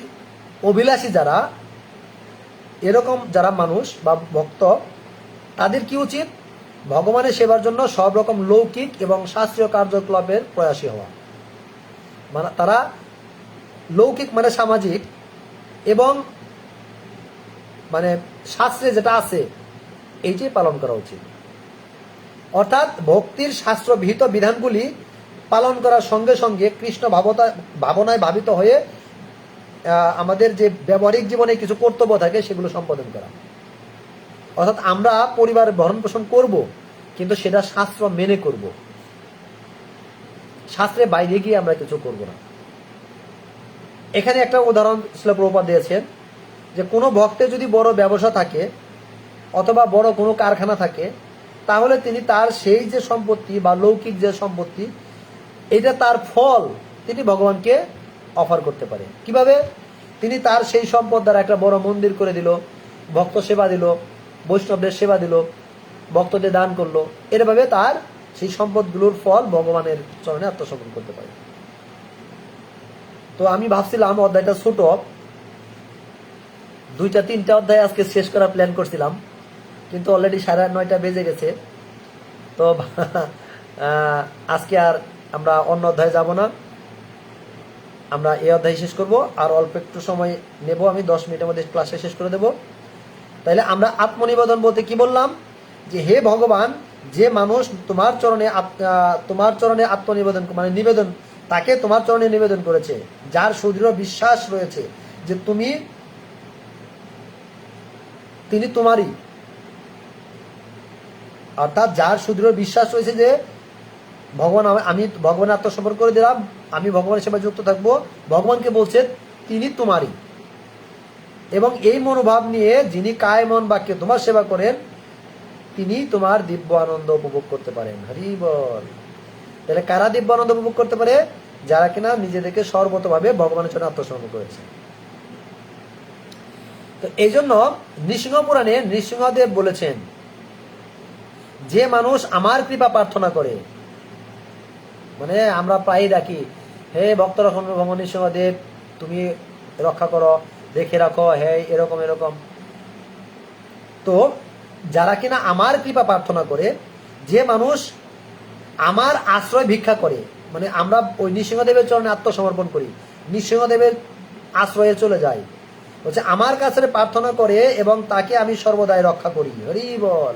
অভিলাষী যারা, এরকম যারা মানুষ বা ভক্ত, তাদের কি উচিত? ভগবানের সেবার জন্য সব রকম লৌকিক এবং শাস্ত্রীয় কার্যকলাপের প্রয়াসী হওয়া। মানে তারা লৌকিক মানে সামাজিক এবং মানে শাস্ত্রে যেটা আছে এইটাই পালন করা উচিত। অর্থাৎ ভক্তির শাস্ত্রবিহিত বিধানগুলি পালন করার সঙ্গে সঙ্গে কৃষ্ণ ভাবনায় ভাবিত হয়ে আমাদের যে ব্যবহারিক জীবনে কিছু কর্তব্য থাকে সেগুলো সম্পাদন করা। অর্থাৎ আমরা পরিবার ভরণ পোষণ করব, কিন্তু সেটা শাস্ত্র মেনে করব, শাস্ত্রের বাইরে গিয়ে আমরা কিছু করব না। এখানে একটা উদাহরণ শিল প্রভুপাদ দিয়েছেন যে কোনো ভক্তের যদি বড় ব্যবসা থাকে অথবা বড় কোনো কারখানা থাকে, তাহলে তিনি তার সেই যে সম্পত্তি বা লৌকিক যে সম্পত্তি, এটা তার ফল তিনি ভগবানকে অফার করতে পারে। কিভাবে? তিনি তার সেই সম্পদ দ্বারা একটা বড় মন্দির করে দিল, ভক্ত সেবা দিল, বৈষ্ণবদের সেবা দিল, ভক্তদের দান করলো, এরভাবে তার সেই সম্পদগুলোর ফল ভগবানের চরণে আত্মসমর্পণ করতে পারে। তো আমি ভাবছিলাম অধ্যায়টা ছোট, 2-3টা অধ্যায় আজকে শেষ করার প্ল্যান করছিলাম, কিন্তু অলরেডি 9:30 বেজে গেছে। তো আজকে আর আমরা অন্য অধ্যায়ে যাব না, আমরা এই অধ্যায় শেষ করব। আর অল্প একটু সময় নেব, আমি 10 মিনিটের মধ্যে ক্লাসে শেষ করে দেব। তাইলে আমরা আত্মনিবেদন বলতে কি বললাম? যে হে ভগবান, যে মানুষ তোমার চরণে আত্মনিবেদন মানে নিবেদন, তাকে তোমার চরণে নিবেদন করেছে, যার সুদৃঢ় বিশ্বাস রয়েছে যে তিনি তোমারই, অর্থাৎ যার সুদৃঢ় বিশ্বাস রয়েছে যে ভগবান, আমি ভগবানের আত্মসমর্পণ করে দিলাম, আমি ভগবানের সেবায় যুক্ত থাকবো, ভগবানকে বলছে তিনি তোমারই, এবং এই মনোভাব নিয়ে যিনি কায় মন বাক্যে তোমার সেবা করেন, তিনি তোমার দিব্য আনন্দ উপভোগ করতে পারেন। হরি বল। তাহলে কারা দিব্য আনন্দ উপভোগ করতে পারে? যারা কিনা নিজেদেরকে সর্বতভাবে ভগবানের জন্য আত্মসমর্পণ করেছে। তো এই জন্য নৃসিংহ পুরাণে নৃসিংহদেব বলেছেন, যে মানুষ আমার কৃপা প্রার্থনা করে, মানে আমরা প্রায়ই ডাকি, হে ভক্ত রক্ষণ ভগবান নৃসিংহদেব তুমি রক্ষা করো, দেখে রাখো, হে এরকম এরকম। তো যারা কিনা আমার কৃপা প্রার্থনা করে, যে মানুষ আমার আশ্রয় ভিক্ষা করে, মানে আমরা ওই নৃসিংহদেবের চরণে আত্মসমর্পণ করি, নৃসিংহদেবের আশ্রয়ে চলে যাই, বলছে আমার কাছে প্রার্থনা করে এবং তাকে আমি সর্বদাই রক্ষা করি। হরি বল।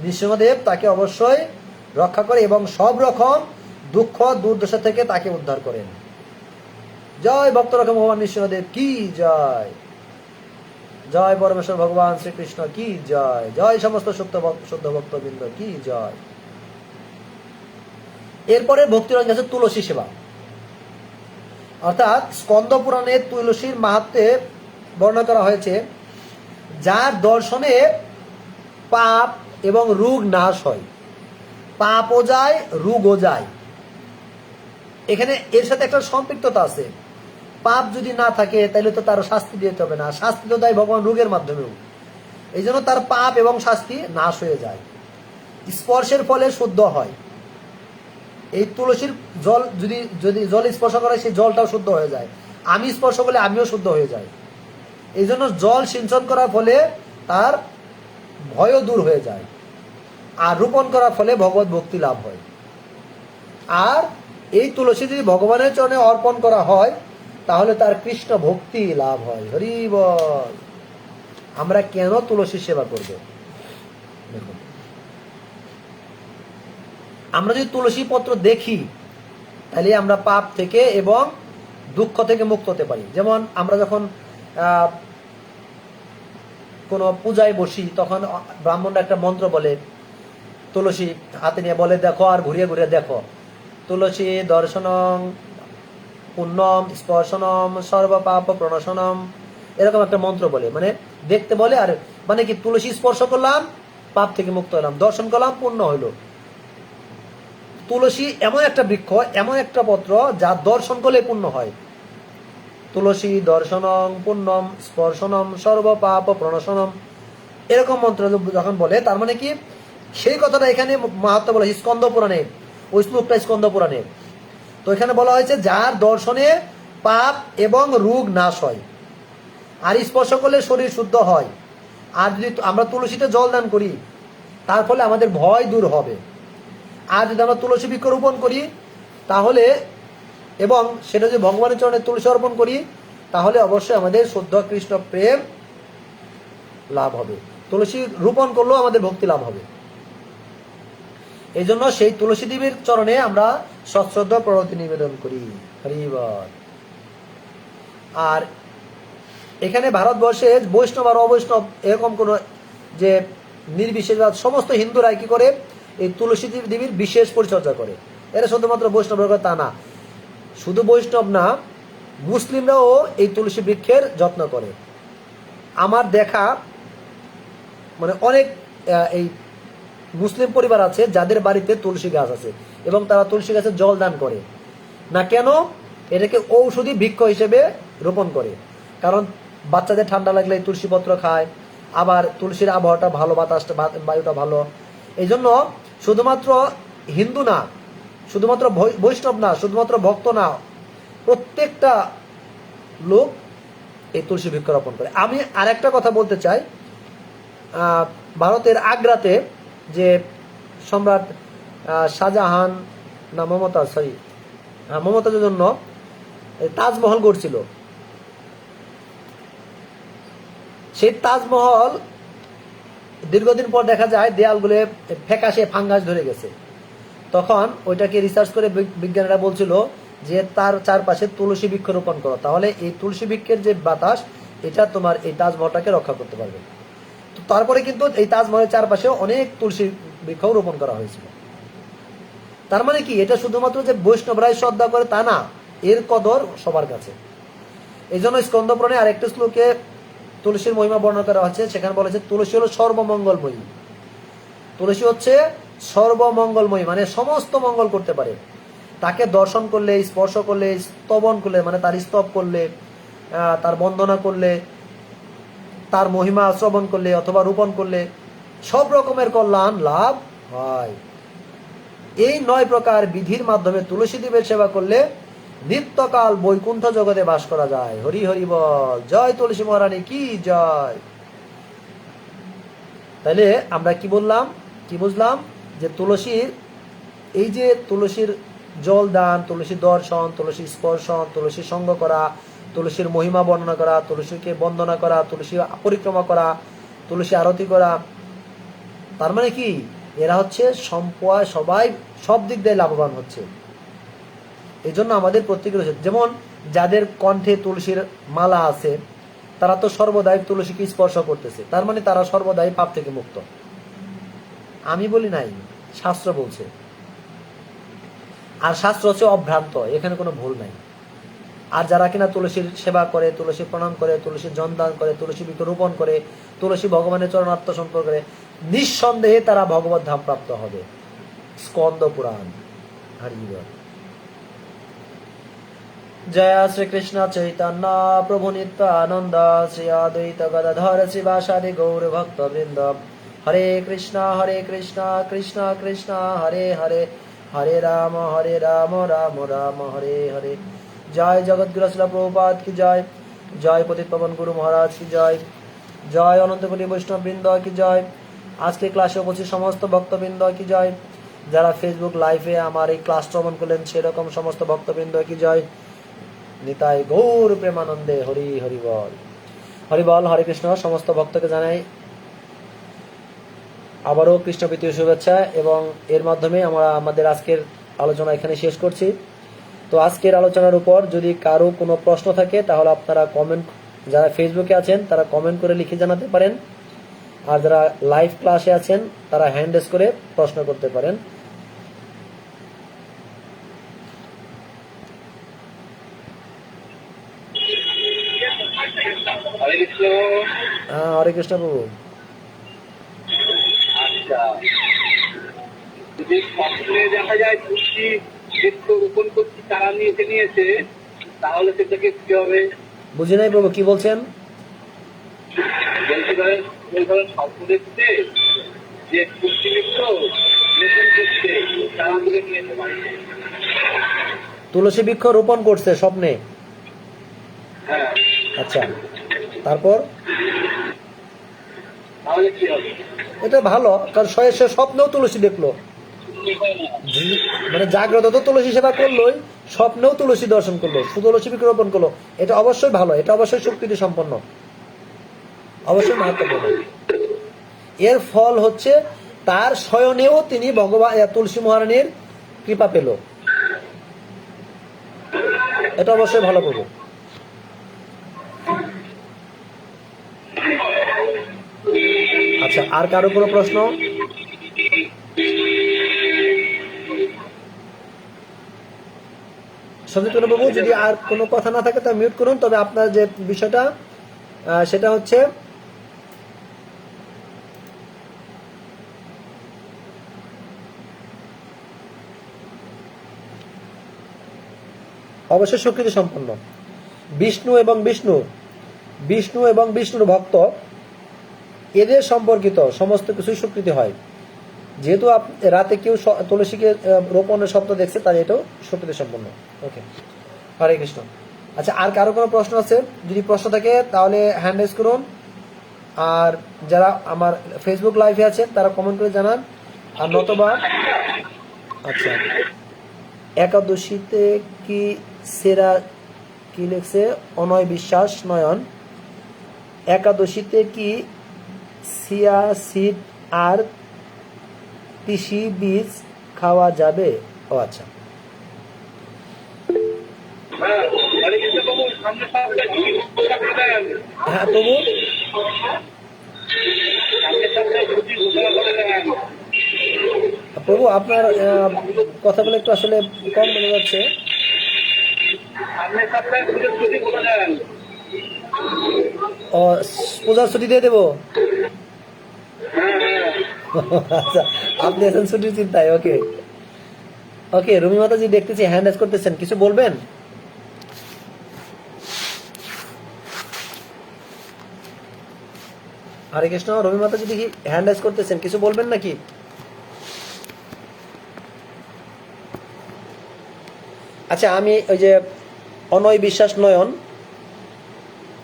নৃসিংহদেব তাকে অবশ্যই রক্ষা করে এবং সব রকম দুঃখ দুর্দশা থেকে তাকে উদ্ধার করেন। জয় ভক্ত রকম ভগবান নৃসিংহদেব কি জয়, জয় পরমেশ্বর ভগবান শ্রীকৃষ্ণ কি জয়, জয় সমস্ত শুদ্ধ ভক্তবৃন্দ কি জয়। এরপরে ভক্তিরঞ্জন আছে তুলসী সেবা। অর্থাৎ স্কন্দ পুরাণে তুলসীর মাহাত্ম্যে বর্ণনা করা হয়েছে, যার দর্শনে পাপ এবং রোগ নাশ হয়, পাপও যায় রোগও যায়। এখানে এর সাথে একটা সম্পৃক্ততা আছে। পাপ যদি না থাকে তাহলে তো তার শাস্তি দিতে হবে না, শাস্তি তো দেয় ভগবান রোগের মাধ্যমেও, এই জন্য তার পাপ এবং শাস্তি নাশ হয়ে যায়, স্পর্শের ফলে শুদ্ধ হয়। এই তুলসীর জল যদি জল স্পর্শ করে, সেই জলটাও শুদ্ধ হয়ে যায়, আমি স্পর্শ করলে আমিও শুদ্ধ হয়ে যাই। এই জন্য জল সিঞ্চন করার ফলে তার ভয়ও দূর হয়ে যায়, আর রোপণ করার ফলে ভগবত ভক্তি লাভ হয়। আর এই তুলসী যদি ভগবানের চরণে অর্পণ করা হয়, তাহলে তার কৃষ্ণ ভক্তি লাভ হয়। হরি বল। আমরা কেন তুলসী সেবা করব? দেখুন, আমরা যদি তুলসী পত্র দেখি, তাহলে আমরা পাপ থেকে এবং দুঃখ থেকে মুক্ত হতে পারি। যেমন আমরা যখন কোন পূজায় বসি, তখন ব্রাহ্মণরা একটা মন্ত্র বলে, তুলসী হাতে নিয়ে বলে দেখো, আর ঘুরিয়ে ঘুরিয়ে দেখো, তুলসী দর্শনং পুণ্যম স্পর্শনম সর্বপাপ প্রণাশনম, এরকম একটা মন্ত্র বলে, মানে দেখতে বলে। আর মানে কি, তুলসী স্পর্শ করলাম, পাপ থেকে মুক্ত হলাম, দর্শন করলাম, পুণ্য হইল। তুলসী এমন একটা বৃক্ষ, এমন একটা পত্র যা দর্শন করলে পুণ্য হয়। তুলসী দর্শনং পুণ্যম স্পর্শনম সর্বপাপ প্রণাশনম, এরকম মন্ত্র যখন বলে, তার মানে কি, সেই কথাটা এখানে মাহাত্ম্য বলা হয়েছে স্কন্দ পুরাণে, ওই শ্লোকটা স্কন্দ পুরাণে। তো এখানে বলা হয়েছে যার দর্শনে পাপ এবং রোগ নাশ হয়, আর স্পর্শ করলে শরীর শুদ্ধ হয়। আর যদি আমরা তুলসীতে জল দান করি তার ফলে আমাদের ভয় দূর হবে। আর যদি আমরা তুলসী বৃক্ষ রোপণ করি তাহলে, এবং সেটা যদি ভগবানের চরণে তুলসী অর্পণ করি, তাহলে অবশ্যই আমাদের শুদ্ধ কৃষ্ণ প্রেম লাভ হবে। তুলসী রোপণ করলেও আমাদের ভক্তি লাভ হবে। এই জন্য সেই তুলসী দেবীর চরণে আমরা সশ্রদ্ধ প্রণতি নিবেদন করি। হরি বল। আর এখানে ভারতবর্ষে বৈষ্ণব আর অবৈষ্ণব এরকম কোন যে নির্বিশেষবাদ, সমস্ত হিন্দুরাই কি করে এই তুলসী দেবীর বিশেষ পরিচর্যা করে। এরা শুধুমাত্র বৈষ্ণব তা না, শুধু বৈষ্ণব না, মুসলিমরাও এই তুলসী বৃক্ষের যত্ন করে। আমার দেখা মানে অনেক এই মুসলিম পরিবার আছে যাদের বাড়িতে তুলসী গাছ আছে এবং তারা তুলসী গাছের জল দান করে না। কেন? এটাকে ঔষধি বৃক্ষ হিসেবে রোপণ করে। কারণ বাচ্চাদের ঠান্ডা লাগলে তুলসী পত্র খায়, আবার তুলসীর আবহাওয়াটা ভালো, বাতাসটা বায়ুটা ভালো। এই জন্য শুধুমাত্র হিন্দু না, শুধুমাত্র বৈষ্ণব না, শুধুমাত্র ভক্ত না, প্রত্যেকটা লোক এই তুলসী বৃক্ষ রোপণ করে। আমি আরেকটা কথা বলতে চাই, ভারতের আগ্রাতে যে সম্রাট শাহজাহান না মমতাজের জন্য তাজমহল গড়ছিল, সেই তাজমহল দীর্ঘদিন পর দেখা যায় দেয়ালগুলো ফ্যাকাশে ফাঙ্গাস ধরে গেছে। তখন ওইটাকে রিসার্চ করে বিজ্ঞানীরা বলছিল যে তার চারপাশে তুলসী বৃক্ষ রোপণ করো, তাহলে এই তুলসী বৃক্ষের যে বাতাস এটা তোমার এই তাজমহলটাকে রক্ষা করতে পারবে। তো তারপরে কিন্তু এই তাজমহলের চারপাশে অনেক তুলসী বৃক্ষ রোপণ করা হয়েছিল। তার মানে কি, এটা শুধুমাত্র যে বৈষ্ণবরাই শ্রদ্ধা করে তা না, এর কদর সবার কাছে। এই জন্য স্কন্দপুরাণে আরেকটা শ্লোকে তুলসীর মহিমা বর্ণনা করা হচ্ছে। সেখানে বলেছে তুলসী হলো সর্বমঙ্গলময়ী। তুলসী হচ্ছে সর্বমঙ্গলময়ী, মানে সমস্ত মঙ্গল করতে পারে। তাকে দর্শন করলে, স্পর্শ করলে, স্তবন করলে, মানে তার স্তব করলে, তার বন্দনা করলে, তার মহিমা শ্রবণ করলে অথবা রোপণ করলে সব রকমের কল্যাণ লাভ হয়। এই 9 প্রকার বিধির মাধ্যমে তুলসী দেবের সেবা করলে নিত্যকাল বৈকুণ্ঠ জগতে বাস করা যায়। হরি হরি বল। জয় তুলসী মহারানী কি জয়। তাহলে আমরা কি বললাম, কি বুঝলাম, যে তুলসীর এই যে তুলসীর জল দান, তুলসী দর্শন, তুলসী স্পর্শন, তুলসী সঙ্গ করা, তুলসীর মহিমা বর্ণনা করা, তুলসীকে বন্দনা করা, তুলসী পরিক্রমা করা, তুলসী আরতি করা, তার মানে কি এরা হচ্ছে সবাই সব দিক দিয়ে লাভবান হচ্ছে। এই জন্য আমাদের প্রত্যেকের উচিত, যেমন যাদের কণ্ঠে তুলসীর মালা আছে তারা তো সর্বদাই তুলসীকে স্পর্শ করতেছে, তার মানে তারা সর্বদাই পাপ থেকে মুক্ত। আমি বলি নাই, শাস্ত্র বলছে। আর শাস্ত্র হচ্ছে অভ্রান্ত, এখানে কোনো ভুল নাই। আর যারা কিনা তুলসীর সেবা করে, তুলসী প্রণাম করে, তুলসী জনদান করে, তুলসী বৃক্ষ রোপণ করে, তুলসী ভগবানের চরণ আত্মসমর্পণ করে, নিঃসন্দেহে তারা ভগবত ধাম প্রাপ্ত হবে। স্কন্দ পুরাণ। হরি বল। জয় শ্রীকৃষ্ণ চৈতন্য প্রভু নিত্যানন্দ শ্রী অদ্বৈত গদাধর শিবাসাদি গৌর ভক্ত বৃন্দ। হরে কৃষ্ণ কৃষ্ণ কৃষ্ণ হরে হরে, হরে রাম রাম রাম হরে হরে। জয় জগৎগুরু শ্রীল প্রভুপাদ কি জয়। জয় পতিত পাবন গুরু মহারাজ কি জয়। জয় অনন্তকোটি বৈষ্ণব বৃন্দ কি জয়। আজকে ক্লাসে উপস্থিত সমস্ত ভক্তবৃন্দ কি জয়। যারা ফেসবুক লাইভে আমার এই ক্লাস শ্রবণ করলেন সেরকম সমস্ত ভক্তবৃন্দ কি জয়। নিতাই গৌর প্রেমানন্দে হরি হরি বল। হরি বল। হরে কৃষ্ণ। সমস্ত ভক্তকে জানাই আবারও কৃষ্ণ প্রীতির শুভেচ্ছা, এবং এর মাধ্যমে আমরা আমাদের আজকের আলোচনা এখানে শেষ করছি। তো আজকের আলোচনার উপর যদি কারো কোনো প্রশ্ন থাকে তাহলে আপনারা কমেন্ট, যারা ফেসবুকে আছেন তারা কমেন্ট করে লিখে জানাতে পারেন, আর যারা লাইভ ক্লাসে আছেন তারা হ্যান্ড রেজ করে প্রশ্ন করতে পারেন। হ্যাঁ, হরে কৃষ্ণ প্রভু। আচ্ছা, যদি স্বপ্নে দেখা যায় তুলসী বৃক্ষ রোপণ করছি তারা নিয়েছে, তাহলে সেটাকে কি হবে? বুঝি নাই প্রভু, কি বলছেন? বলতে পারেন স্বপ্ন দেখতে যে তুলসী বৃক্ষ রোপণ করছে তারা তুলে নিয়েছে বাড়িতে। তুলসী বৃক্ষ রোপণ করছে স্বপ্নে? হ্যাঁ। আচ্ছা, তারপর তাহলে কি হবে? এটা ভালো, কারণ সে স্বপ্নেও তুলসী দেখলো, মানে জাগ্রত তো তুলসী সেবা করলোই, স্বপ্নেও তুলসী দর্শন করলো, সুতুলসী বৃক্ষরোপণ করলো, এটা অবশ্যই ভালো, এটা অবশ্যই শক্তিতে সম্পন্ন, অবশ্যই মাহাত্ম্যপূর্ণ। এর ফল হচ্ছে তার শয়নেও তিনি ভগবান তুলসী মহারানীর কৃপা পেল, এটা অবশ্যই ভালো করবো। আচ্ছা, আর কারো কোনো প্রশ্ন? সঞ্জিত বাবু, যদি আর কোনো কথা না থাকে তা মিউট করুন। তবে আপনার যে বিষয়টা সেটা হচ্ছে অবশ্যই শক্তিতে সম্পন্ন। বিষ্ণু এবং বিষ্ণুর ভক্ত, এদের সম্পর্কিত সমস্ত কিছুই স্বীকৃতি হয়। যেহেতু রাতে কেউ তুলসীকে রোপণের শব্দ দেখছে, তাই এটাও শক্তিতে সম্পন্ন। ওকে, হরে কৃষ্ণ। আচ্ছা, আর কারো কোনো প্রশ্ন আছে? যদি প্রশ্ন থাকে তাহলে হ্যান্ড রেজ করুন, আর যারা আমার ফেসবুক লাইভে আছেন তারা কমেন্ট করে জানান, আর নতবা আচ্ছা, একাদশীতে কি সেরা কি লেখছে? অনয় বিশ্বাস নয়ন, একাদশীতে কি সিয়া সিড আর তিসি বীজ খাওয়া যাবে? ও আচ্ছা, হ্যাঁ, হরে কৃষ্ণ বাবু, সামনে সপ্তাহে ছুটি ঘোষণা করে দেন। হ্যাঁ প্রভু, সামনের সপ্তাহে ছুটি ঘোষণা করে দেন। প্রভু আপনার কথাগুলো একটু আসলে কম বোঝা যাচ্ছে। সামনের সপ্তাহে ছুটি করে দেন। ও, পূজার ছুটি দিয়ে দেবো? হ্যাঁ হ্যাঁ, আচ্ছা, আপনি আছেন ছুটির চিন্তায়। ওকে ওকে, রুমি মাতাজি দেখতেছি হ্যান্ড রেজ করতেছেন, কিছু বলবেন? হরে কৃষ্ণ, রবি মাতাজি দেখি হ্যান্ড রেজ করতেছেন, কিছু বলবেন নাকি? আচ্ছা, আমি ওই যে অনয় বিশ্বাস নয়ন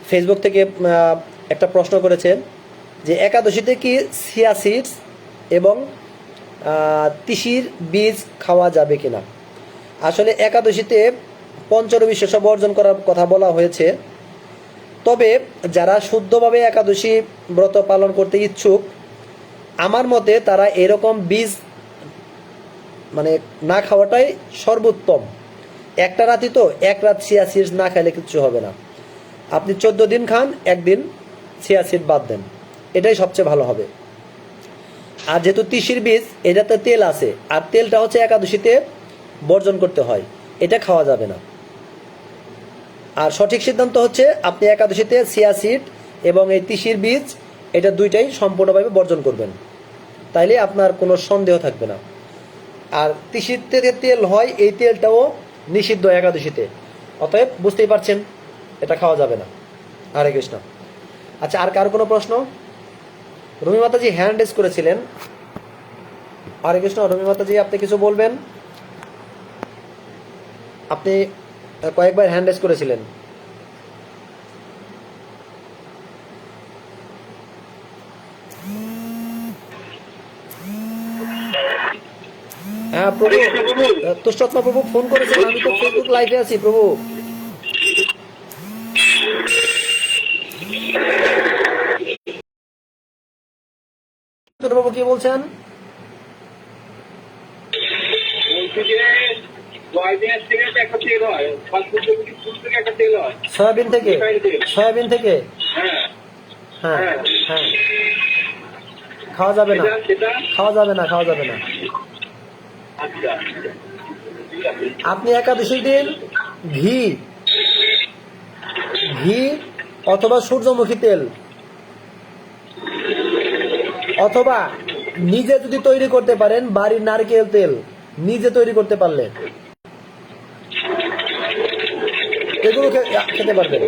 ফেসবুক থেকে একটা প্রশ্ন করেছে যে একাদশীতে কি সিয়া সিডস এবং তিসির বীজ খাওয়া যাবে কিনা। আসলে একাদশীতে পঞ্চরবি শস্য বর্জন করার কথা বলা হয়েছে, তবে যারা শুদ্ধভাবে একাদশী ব্রত পালন করতে ইচ্ছুক, আমার মতে তারা এরকম বীজ মানে না খাওয়াটাই সর্বোত্তম। একটা রাতই তো, এক রাত চিয়া সিডস না খাইলে কিচ্ছু হবে না। আপনি 14 দিন খান, একদিন চিয়া সিড বাদ দেন, এটাই সবচেয়ে ভালো হবে। আর যেহেতু তিসির বীজ, এটাতে তেল আছে, আর তেলটা হচ্ছে একাদশীতে বর্জন করতে হয়, এটা খাওয়া যাবে না। আর সঠিক সিদ্ধান্ত হচ্ছে আপনি একাদশীতে চিয়া সিড এবং এই তিসির বীজ, এটা দুইটাই সম্পূর্ণভাবে বর্জন করবেন, তাইলে আপনার কোনো সন্দেহ থাকবে না। আর তিসির থেকে তেল হয়, এই তেলটাও নিষিদ্ধ একাদশীতে, অতএব বুঝতেই পারছেন এটা খাওয়া যাবে না। হরে কৃষ্ণ। আচ্ছা, আর কার কোনো প্রশ্ন? রুমি মাতাজি হ্যান্ড রেজ করেছিলেন। হরে কৃষ্ণ, রুমি মাতাজি আপনি কিছু বলবেন? আপনি কয়েকবার হ্যান্ড রেজ করেছিলেন। হ্যাঁ প্রভু, তুষ্টাত্মা প্রভু ফোন করেছেন, আমি তো ফেসবুক লাইভে আছি প্রভু। বাবু কি বলছেন? বলছি যে সয়াবিনের থেকে একটা তেল হয়, সূর্যমুখী ফুল থেকে একটা তেল হয়। সয়াবিন থেকে? সয়াবিন থেকে? হ্যাঁ হ্যাঁ হ্যাঁ, হ্যাঁ, খাওয়া যাবে না, সেটা খাওয়া যাবে না, খাওয়া যাবে না। আচ্ছা, ঠিক আছে। আপনি একাদশীর দিন ঘি ঘি অথবা সূর্যমুখী তেল, অথবা নিজে যদি তৈরি করতে পারেন বাড়ির নারকেল তেল, নিজে তৈরি করতে পারলে এগুলো খেতে পারবেন।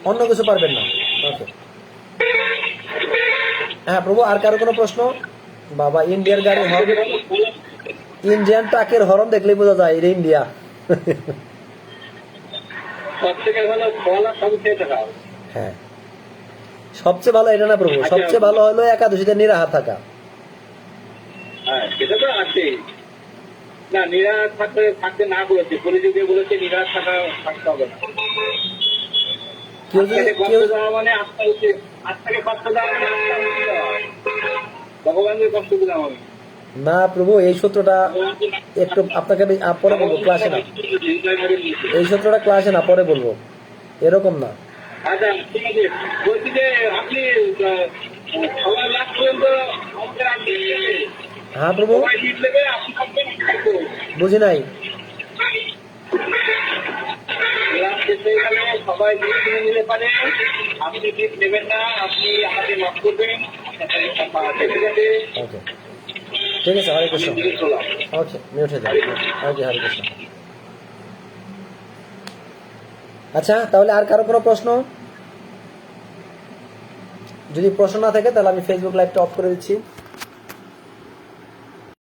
অন্য কিছু পারবেন না। ওকে, হ্যাঁ প্রভু, আর কারো কোনো প্রশ্ন? বাবা, ইন্ডিয়ার গাড়ির হর্ন, ইন্ডিয়ান ট্রাকের হর্ন দেখলেই বোঝা যায় এটা ইন্ডিয়া। সব থেকে ভালো ফল আর সবচেয়ে টাকা। হ্যাঁ, সবচেয়ে ভালো এটা না প্রভু, সবচেয়ে ভালো হলো একাদশীতে নিরাহার থাকা। হ্যাঁ, সেটা তো আছেই। না, নিরাহার থাকতে না বলেছে, পরিযোগে বলেছে নিরাহার থাকতে হবে না। কেউ যদি আত্মাকে কেউ কষ্ট দেওয়া মানে আত্মাকে কষ্ট দেওয়া মানে আত্মা মুক্তি দেওয়া। ভগবানকে কষ্ট দিলাম আমি। না প্রভু, এই সূত্রটা একটু আপনাকে আমি পরে বলবো, ক্লাসে না। এই সূত্রটা ক্লাসে না, পরে বলবো, এরকম না। আচ্ছা, ঠিক আছে। বলছি যে আপনি সবাই লাভ পর্যন্ত আমাদের আগে হ্যাঁ প্রভু, সবাই লিড নেবে, আপনি থাকবেন খাইবো। বুঝি নাই। লাভ শেষে গেলে সবাই লিড কিনে নিতে পারে, আপনি লিড নেবেন না, আপনি আমাকে মাফ করবেন। ঠিক আছে, ওকে, ঠিক আছে, হরে কৃষ্ণ। আমি জিজ্ঞেস করলাম। ওকে, মিউট হয়ে যাবে। ওকে, হরে কৃষ্ণ। আচ্ছা, তাহলে আর কারো কোনো প্রশ্ন? যদি প্রশ্ন না থাকে তাহলে আমি ফেসবুক লাইভটা অফ করে দিচ্ছি।